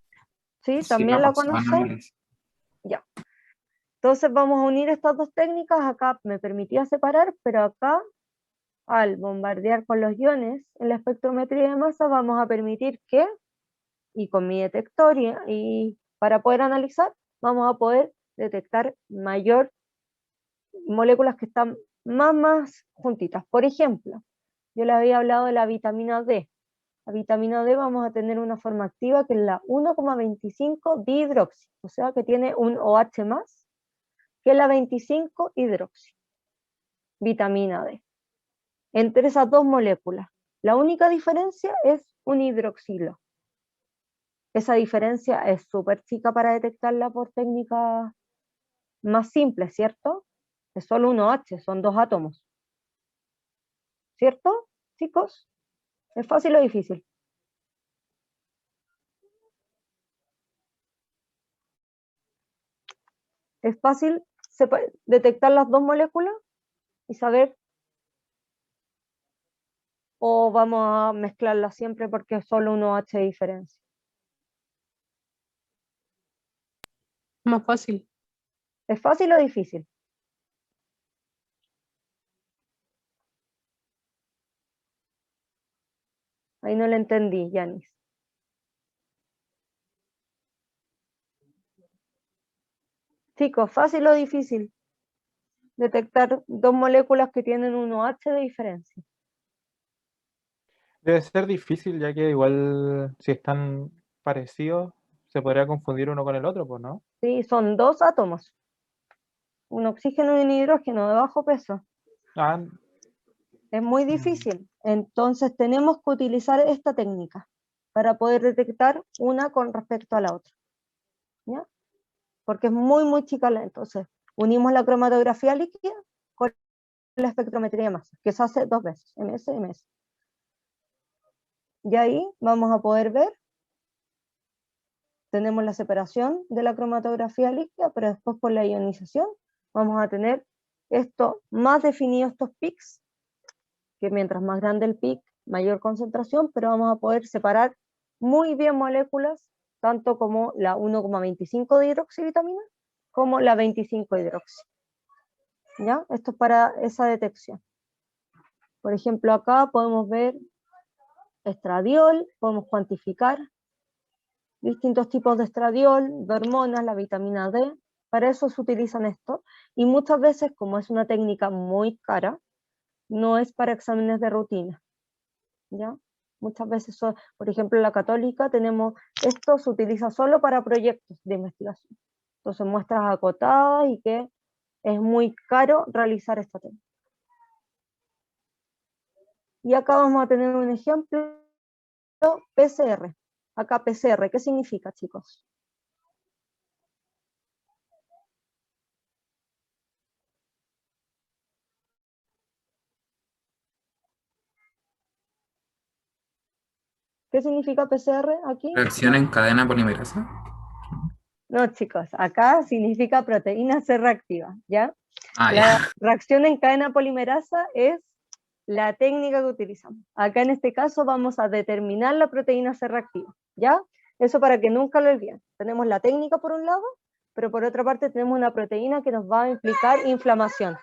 S1: ¿Sí?
S3: Sí,
S1: ¿También
S3: la
S1: la
S3: pasó
S1: conocen?
S3: manuales.
S1: Ya. Entonces vamos a unir estas dos técnicas. Acá me permitía separar, pero acá, al bombardear con los iones en la espectrometría de masa, vamos a permitir que, y con mi detector, y para poder analizar, vamos a poder detectar mayor moléculas que están más juntitas. Por ejemplo, yo les había hablado de la vitamina D. La vitamina D vamos a tener una forma activa que es la 1,25 dihidroxi, o sea que tiene un OH más que la 25 hidroxi, vitamina D. Entre esas dos moléculas, la única diferencia es un hidroxilo. Esa diferencia es súper chica para detectarla por técnicas más simples, ¿cierto? Es solo un OH, son dos átomos. ¿Cierto, chicos? ¿Es fácil o difícil? ¿Es fácil detectar las dos moléculas y saber, o vamos a mezclarlas siempre porque es solo un OH de diferencia?
S2: Más fácil.
S1: ¿Es fácil o difícil? Ahí no le entendí, Yanis. Chicos, ¿fácil o difícil detectar dos moléculas que tienen un OH de diferencia?
S4: Debe ser difícil, ya que igual si están parecidos, se podría confundir uno con el otro, pues, ¿no?
S1: Sí, son dos átomos, un oxígeno y un hidrógeno de bajo peso.
S4: Ah,
S1: Es muy difícil. Entonces tenemos que utilizar esta técnica para poder detectar una con respecto a la otra, ¿ya? Porque es muy chica. Entonces, unimos la cromatografía líquida con la espectrometría de masa, que se hace dos veces, MS y MS. Y ahí vamos a poder ver, tenemos la separación de la cromatografía líquida, pero después por la ionización vamos a tener esto más definido, estos peaks, que mientras más grande el peak, mayor concentración, pero vamos a poder separar muy bien moléculas, tanto como la 1,25 de hidroxivitamina, como la 25 hidroxi. ¿Ya? Esto es para esa detección. Por ejemplo, acá podemos ver estradiol, podemos cuantificar distintos tipos de estradiol, de hormonas, la vitamina D. Para eso se utilizan esto. Y muchas veces, como es una técnica muy cara, no es para exámenes de rutina, ¿ya? Muchas veces, por ejemplo, en la Católica tenemos, esto se utiliza solo para proyectos de investigación. Entonces muestras acotadas y que es muy caro realizar esta técnica. Y acá vamos a tener un ejemplo, PCR. Acá PCR, ¿qué significa, chicos? ¿Qué significa PCR aquí?
S3: Reacción en cadena polimerasa.
S1: No, chicos, acá significa proteína C reactiva, ¿ya?
S3: Ah,
S1: La
S3: ya.
S1: reacción en cadena polimerasa es la técnica que utilizamos. Acá en este caso vamos a determinar la proteína C reactiva, ¿ya? Eso para que nunca lo olviden. Tenemos la técnica por un lado, pero por otra parte tenemos una proteína que nos va a implicar inflamación.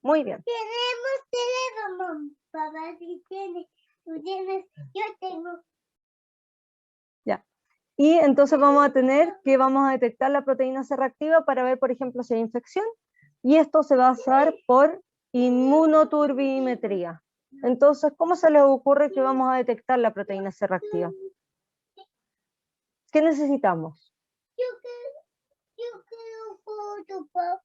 S1: Muy bien.
S5: Papá, si tiene, tú tienes, yo tengo.
S1: Ya. Y entonces vamos a tener que vamos a detectar la proteína C reactiva para ver, por ejemplo, si hay infección. Y esto se va a hacer por inmunoturbidimetría. Entonces, ¿cómo se les ocurre que vamos a detectar la proteína C reactiva? ¿Qué necesitamos?
S5: Yo quiero foto, papá.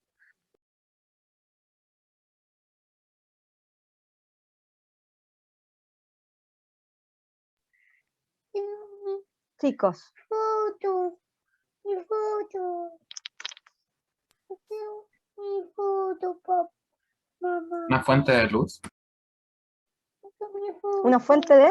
S1: Chicos,
S5: Foto, mi foto. Yo quiero mi foto, papá. Mamá.
S3: Una fuente de luz.
S5: Mi foto.
S1: ¿una fuente de?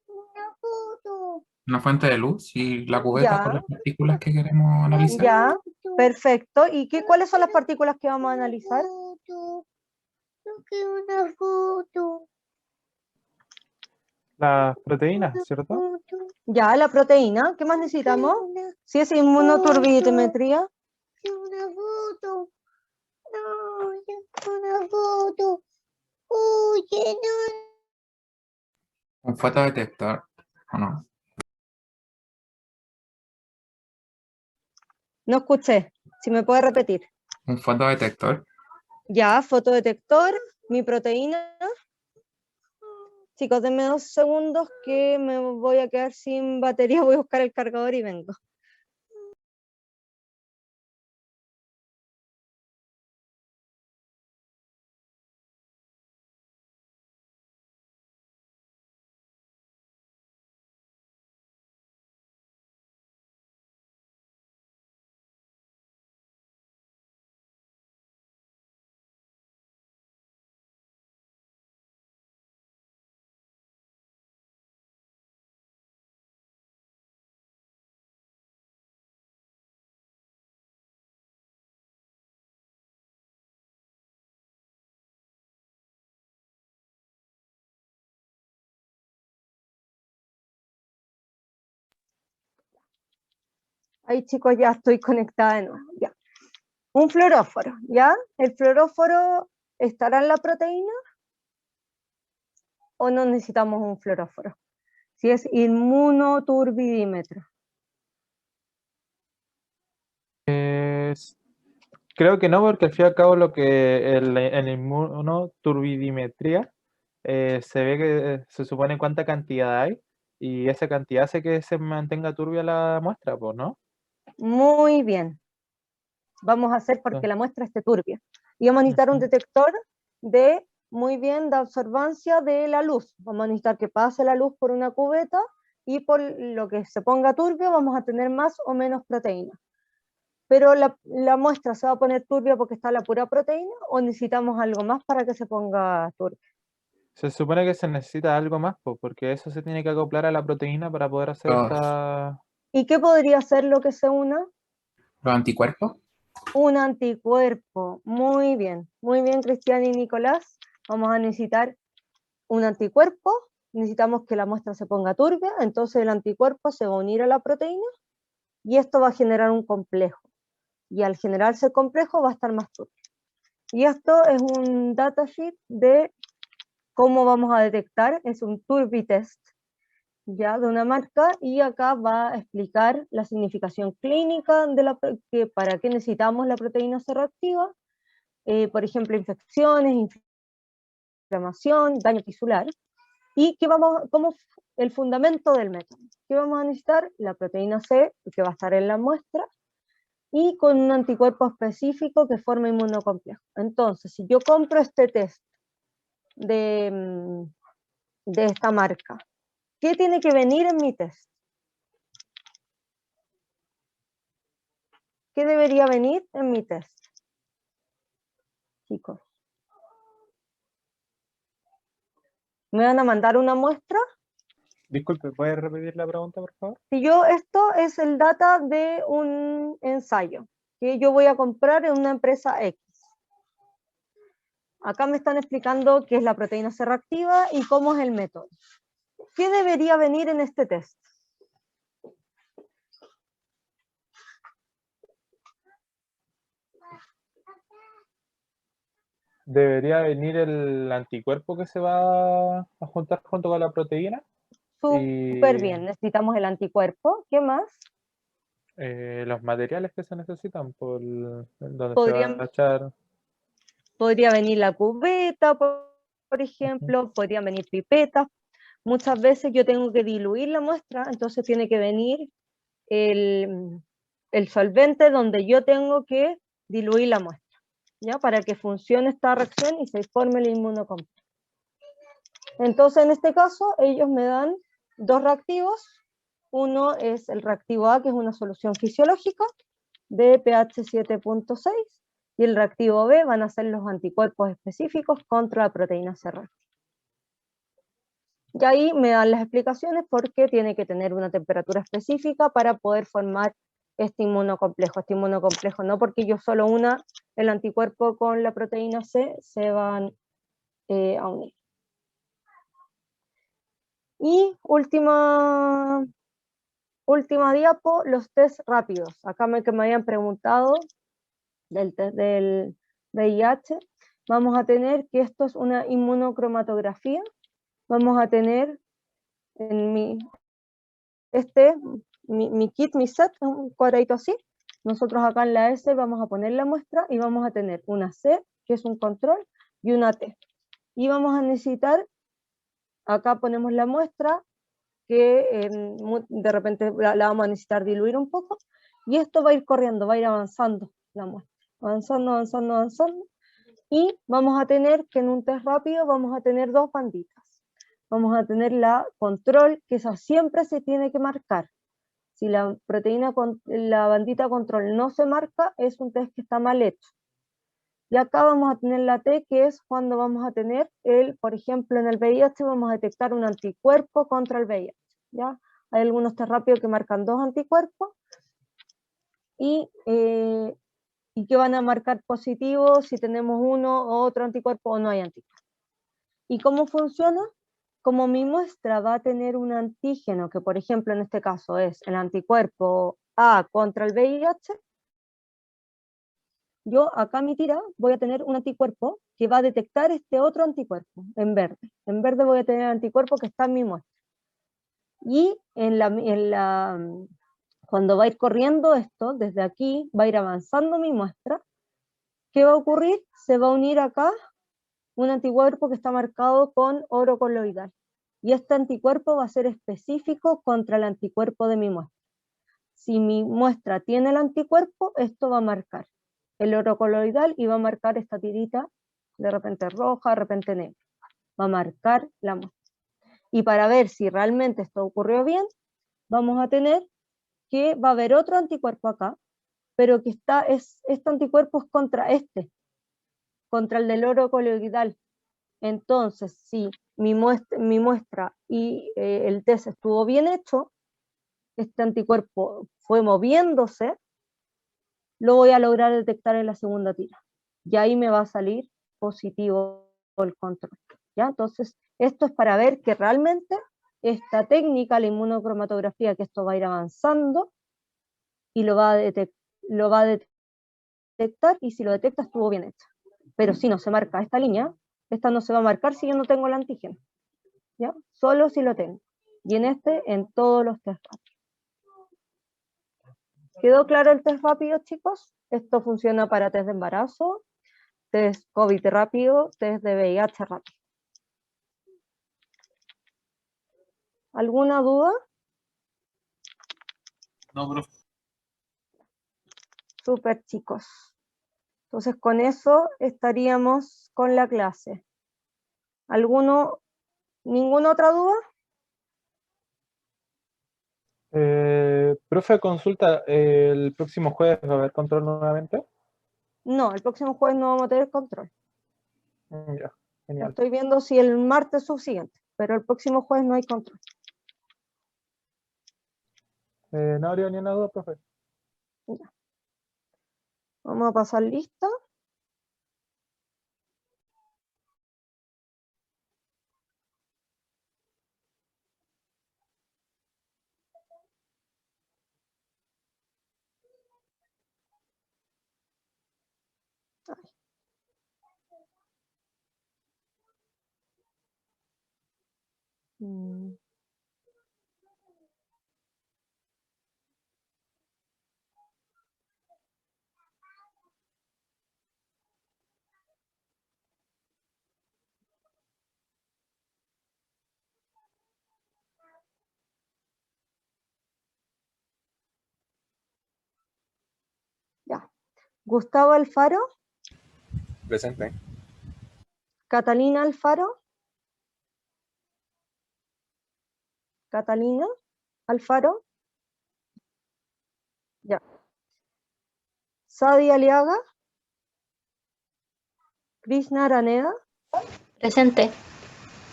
S5: Una foto.
S3: Una fuente de luz y la cubeta
S1: Ya.
S3: con las partículas que queremos analizar.
S1: Ya, perfecto. ¿Y cuáles son las partículas que vamos a analizar?
S5: Foto. Yo quiero una foto.
S4: Las proteínas, ¿cierto?
S5: Foto.
S1: Ya, la proteína. ¿Qué más necesitamos? Si es inmunoturbidimetría.
S5: Una foto. No, yo quiero una foto. Oye, no.
S3: Un fotodetector, ¿o no?
S1: No escuché. Si me puede repetir.
S3: Un fotodetector.
S1: Ya, fotodetector, mi proteína. Chicos, denme 2 segundos que me voy a quedar sin batería. Voy a buscar el cargador y vengo. Ahí, chicos, ya estoy conectada de nuevo. Ya. Un fluoróforo, ¿ya? ¿El fluoróforo estará en la proteína? ¿O no necesitamos un fluoróforo? Si es inmunoturbidímetro.
S4: Creo que no, porque al fin y al cabo lo que en inmunoturbidimetría se ve que se supone cuánta cantidad hay y esa cantidad hace que se mantenga turbia la muestra, pues, ¿no?
S1: Muy bien. Vamos a hacer porque la muestra esté turbia. Y vamos a necesitar un detector de, muy bien, de absorbancia de la luz. Vamos a necesitar que pase la luz por una cubeta y por lo que se ponga turbio vamos a tener más o menos proteína. Pero la muestra se va a poner turbia porque está la pura proteína o necesitamos algo más para que se ponga turbia.
S4: Se supone que se necesita algo más, pues, porque eso se tiene que acoplar a la proteína para poder hacer
S3: Los-
S4: esta...
S1: ¿Y qué podría ser lo que se una?
S3: Los anticuerpos.
S1: Un anticuerpo. Muy bien, Cristian y Nicolás. Vamos a necesitar un anticuerpo, necesitamos que la muestra se ponga turbia, entonces el anticuerpo se va a unir a la proteína y esto va a generar un complejo. Y al generarse el complejo va a estar más turbio. Y esto es un datasheet de cómo vamos a detectar, es un turbitest, ya de una marca, y acá va a explicar la significación clínica de que para qué necesitamos la proteína C reactiva, por ejemplo, infecciones, inflamación, daño tisular, y como el fundamento del método. ¿Qué vamos a necesitar? La proteína C, que va a estar en la muestra, y con un anticuerpo específico que forma inmunocomplejo. Entonces, si yo compro este test de esta marca, ¿qué tiene que venir en mi test? ¿Qué debería venir en mi test? Chicos. ¿Me van a mandar una muestra?
S4: Disculpe, ¿puedes repetir la pregunta, por favor?
S1: Si esto es el data de un ensayo que yo voy a comprar en una empresa X. Acá me están explicando qué es la proteína C reactiva y cómo es el método. ¿Qué debería venir en este test?
S4: Debería venir el anticuerpo que se va a juntar junto con la proteína
S1: Súper
S4: y
S1: bien, necesitamos el anticuerpo. ¿Qué más?
S4: los materiales que se necesitan, donde se va
S1: Podrían
S4: a echar.
S1: Podría venir la cubeta, por ejemplo, podrían venir pipetas. Muchas veces yo tengo que diluir la muestra, entonces tiene que venir el solvente donde yo tengo que diluir la muestra, ¿ya? Para que funcione esta reacción y se forme el inmunocomplejo. Entonces, en este caso, ellos me dan dos reactivos. Uno es el reactivo A, que es una solución fisiológica de pH 7.6, y el reactivo B van a ser los anticuerpos específicos contra la proteína C reactiva. Y ahí me dan las explicaciones porque tiene que tener una temperatura específica para poder formar este inmunocomplejo. Este inmunocomplejo, no porque yo solo una el anticuerpo con la proteína C, se van a unir. Y última diapo, los test rápidos. Acá que me habían preguntado del test del VIH, vamos a tener que esto es una inmunocromatografía. Vamos a tener en mi kit, mi set, un cuadradito así. Nosotros acá en la S vamos a poner la muestra y vamos a tener una C, que es un control, y una T. Y vamos a necesitar, acá ponemos la muestra, que de repente la vamos a necesitar diluir un poco, y esto va a ir corriendo, va a ir avanzando la muestra, avanzando, avanzando, avanzando, y vamos a tener que en un test rápido vamos a tener dos banditas. Vamos a tener la control, que esa siempre se tiene que marcar. Si la bandita control no se marca, es un test que está mal hecho. Y acá vamos a tener la T, que es cuando vamos a tener por ejemplo, en el VIH vamos a detectar un anticuerpo contra el VIH, ¿ya? Hay algunos test rápidos que marcan dos anticuerpos y que van a marcar positivo si tenemos uno o otro anticuerpo o no hay anticuerpo. ¿Y cómo funciona? Como mi muestra va a tener un antígeno, que por ejemplo en este caso es el anticuerpo A contra el VIH, yo acá en mi tira voy a tener un anticuerpo que va a detectar este otro anticuerpo en verde. En verde voy a tener el anticuerpo que está en mi muestra. Y cuando va a ir corriendo esto, desde aquí va a ir avanzando mi muestra. ¿Qué va a ocurrir? Se va a unir acá un anticuerpo que está marcado con oro coloidal. Y este anticuerpo va a ser específico contra el anticuerpo de mi muestra. Si mi muestra tiene el anticuerpo, esto va a marcar el oro coloidal y va a marcar esta tirita, de repente roja, de repente negra. Va a marcar la muestra. Y para ver si realmente esto ocurrió bien, vamos a tener que va a haber otro anticuerpo acá, pero que este anticuerpo es contra el del oro coloidal. Entonces, si mi muestra y el test estuvo bien hecho, este anticuerpo fue moviéndose, lo voy a lograr detectar en la segunda tira. Y ahí me va a salir positivo el control. ¿Ya? Entonces, esto es para ver que realmente esta técnica, la inmunocromatografía, que esto va a ir avanzando y lo va a detectar, y si lo detecta estuvo bien hecha. Pero si no se marca esta línea, esta no se va a marcar si yo no tengo el antígeno. ¿Ya? Solo si lo tengo. Y en todos los test rápidos. ¿Quedó claro el test rápido, chicos? Esto funciona para test de embarazo, test COVID rápido, test de VIH rápido. ¿Alguna duda?
S3: No, profe.
S1: Súper, chicos. Entonces con eso estaríamos con la clase. ¿Ninguna otra duda?
S4: Profe, consulta, ¿el próximo jueves va a haber control nuevamente?
S1: No, el próximo jueves no vamos a tener control.
S4: Ya, genial.
S1: Estoy viendo si el martes subsiguiente, pero el próximo jueves no hay control.
S4: No habría ni una duda, profe.
S1: Ya. Vamos a pasar lista. Mm, ya. Gustavo Alfaro,
S3: Presente.
S1: Catalina Alfaro. Catalina Alfaro. Ya. Sadi Aliaga. Krishna Araneda.
S6: Presente.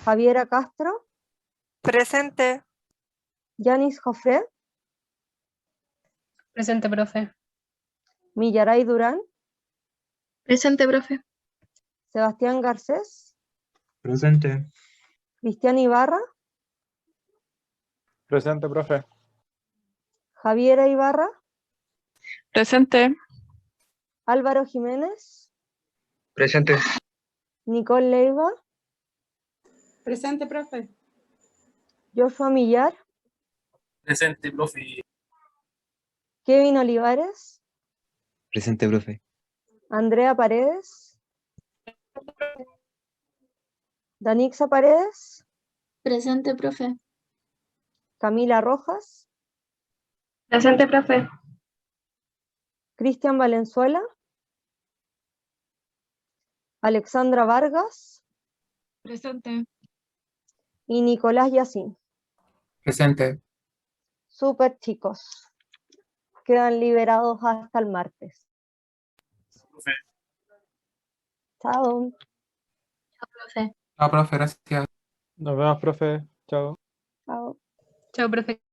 S1: Javiera Castro.
S7: Presente.
S1: Yanis Jofre.
S2: Presente, profe.
S1: Millaray Durán.
S6: Presente, profe.
S1: Sebastián Garcés.
S8: Presente.
S1: Cristian Ibarra.
S4: Presente, profe.
S1: Javiera Ibarra.
S2: Presente.
S1: Álvaro Jiménez.
S8: Presente.
S1: Nicole Leiva.
S2: Presente, profe.
S1: Joshua Millar.
S3: Presente, profe.
S1: Kevin Olivares.
S8: Presente, profe.
S1: Andrea Paredes. Danixa Paredes.
S6: Presente, profe.
S1: Camila Rojas.
S6: Presente, profe.
S1: Cristian Valenzuela. Alexandra Vargas.
S6: Presente.
S1: Y Nicolás Yacín.
S3: Presente.
S1: Súper, chicos. Quedan liberados hasta el martes. Chao.
S6: Profe.
S3: Chao, profe, gracias.
S4: Nos vemos, profe. Chao.
S1: Chao.
S2: Chao, profe.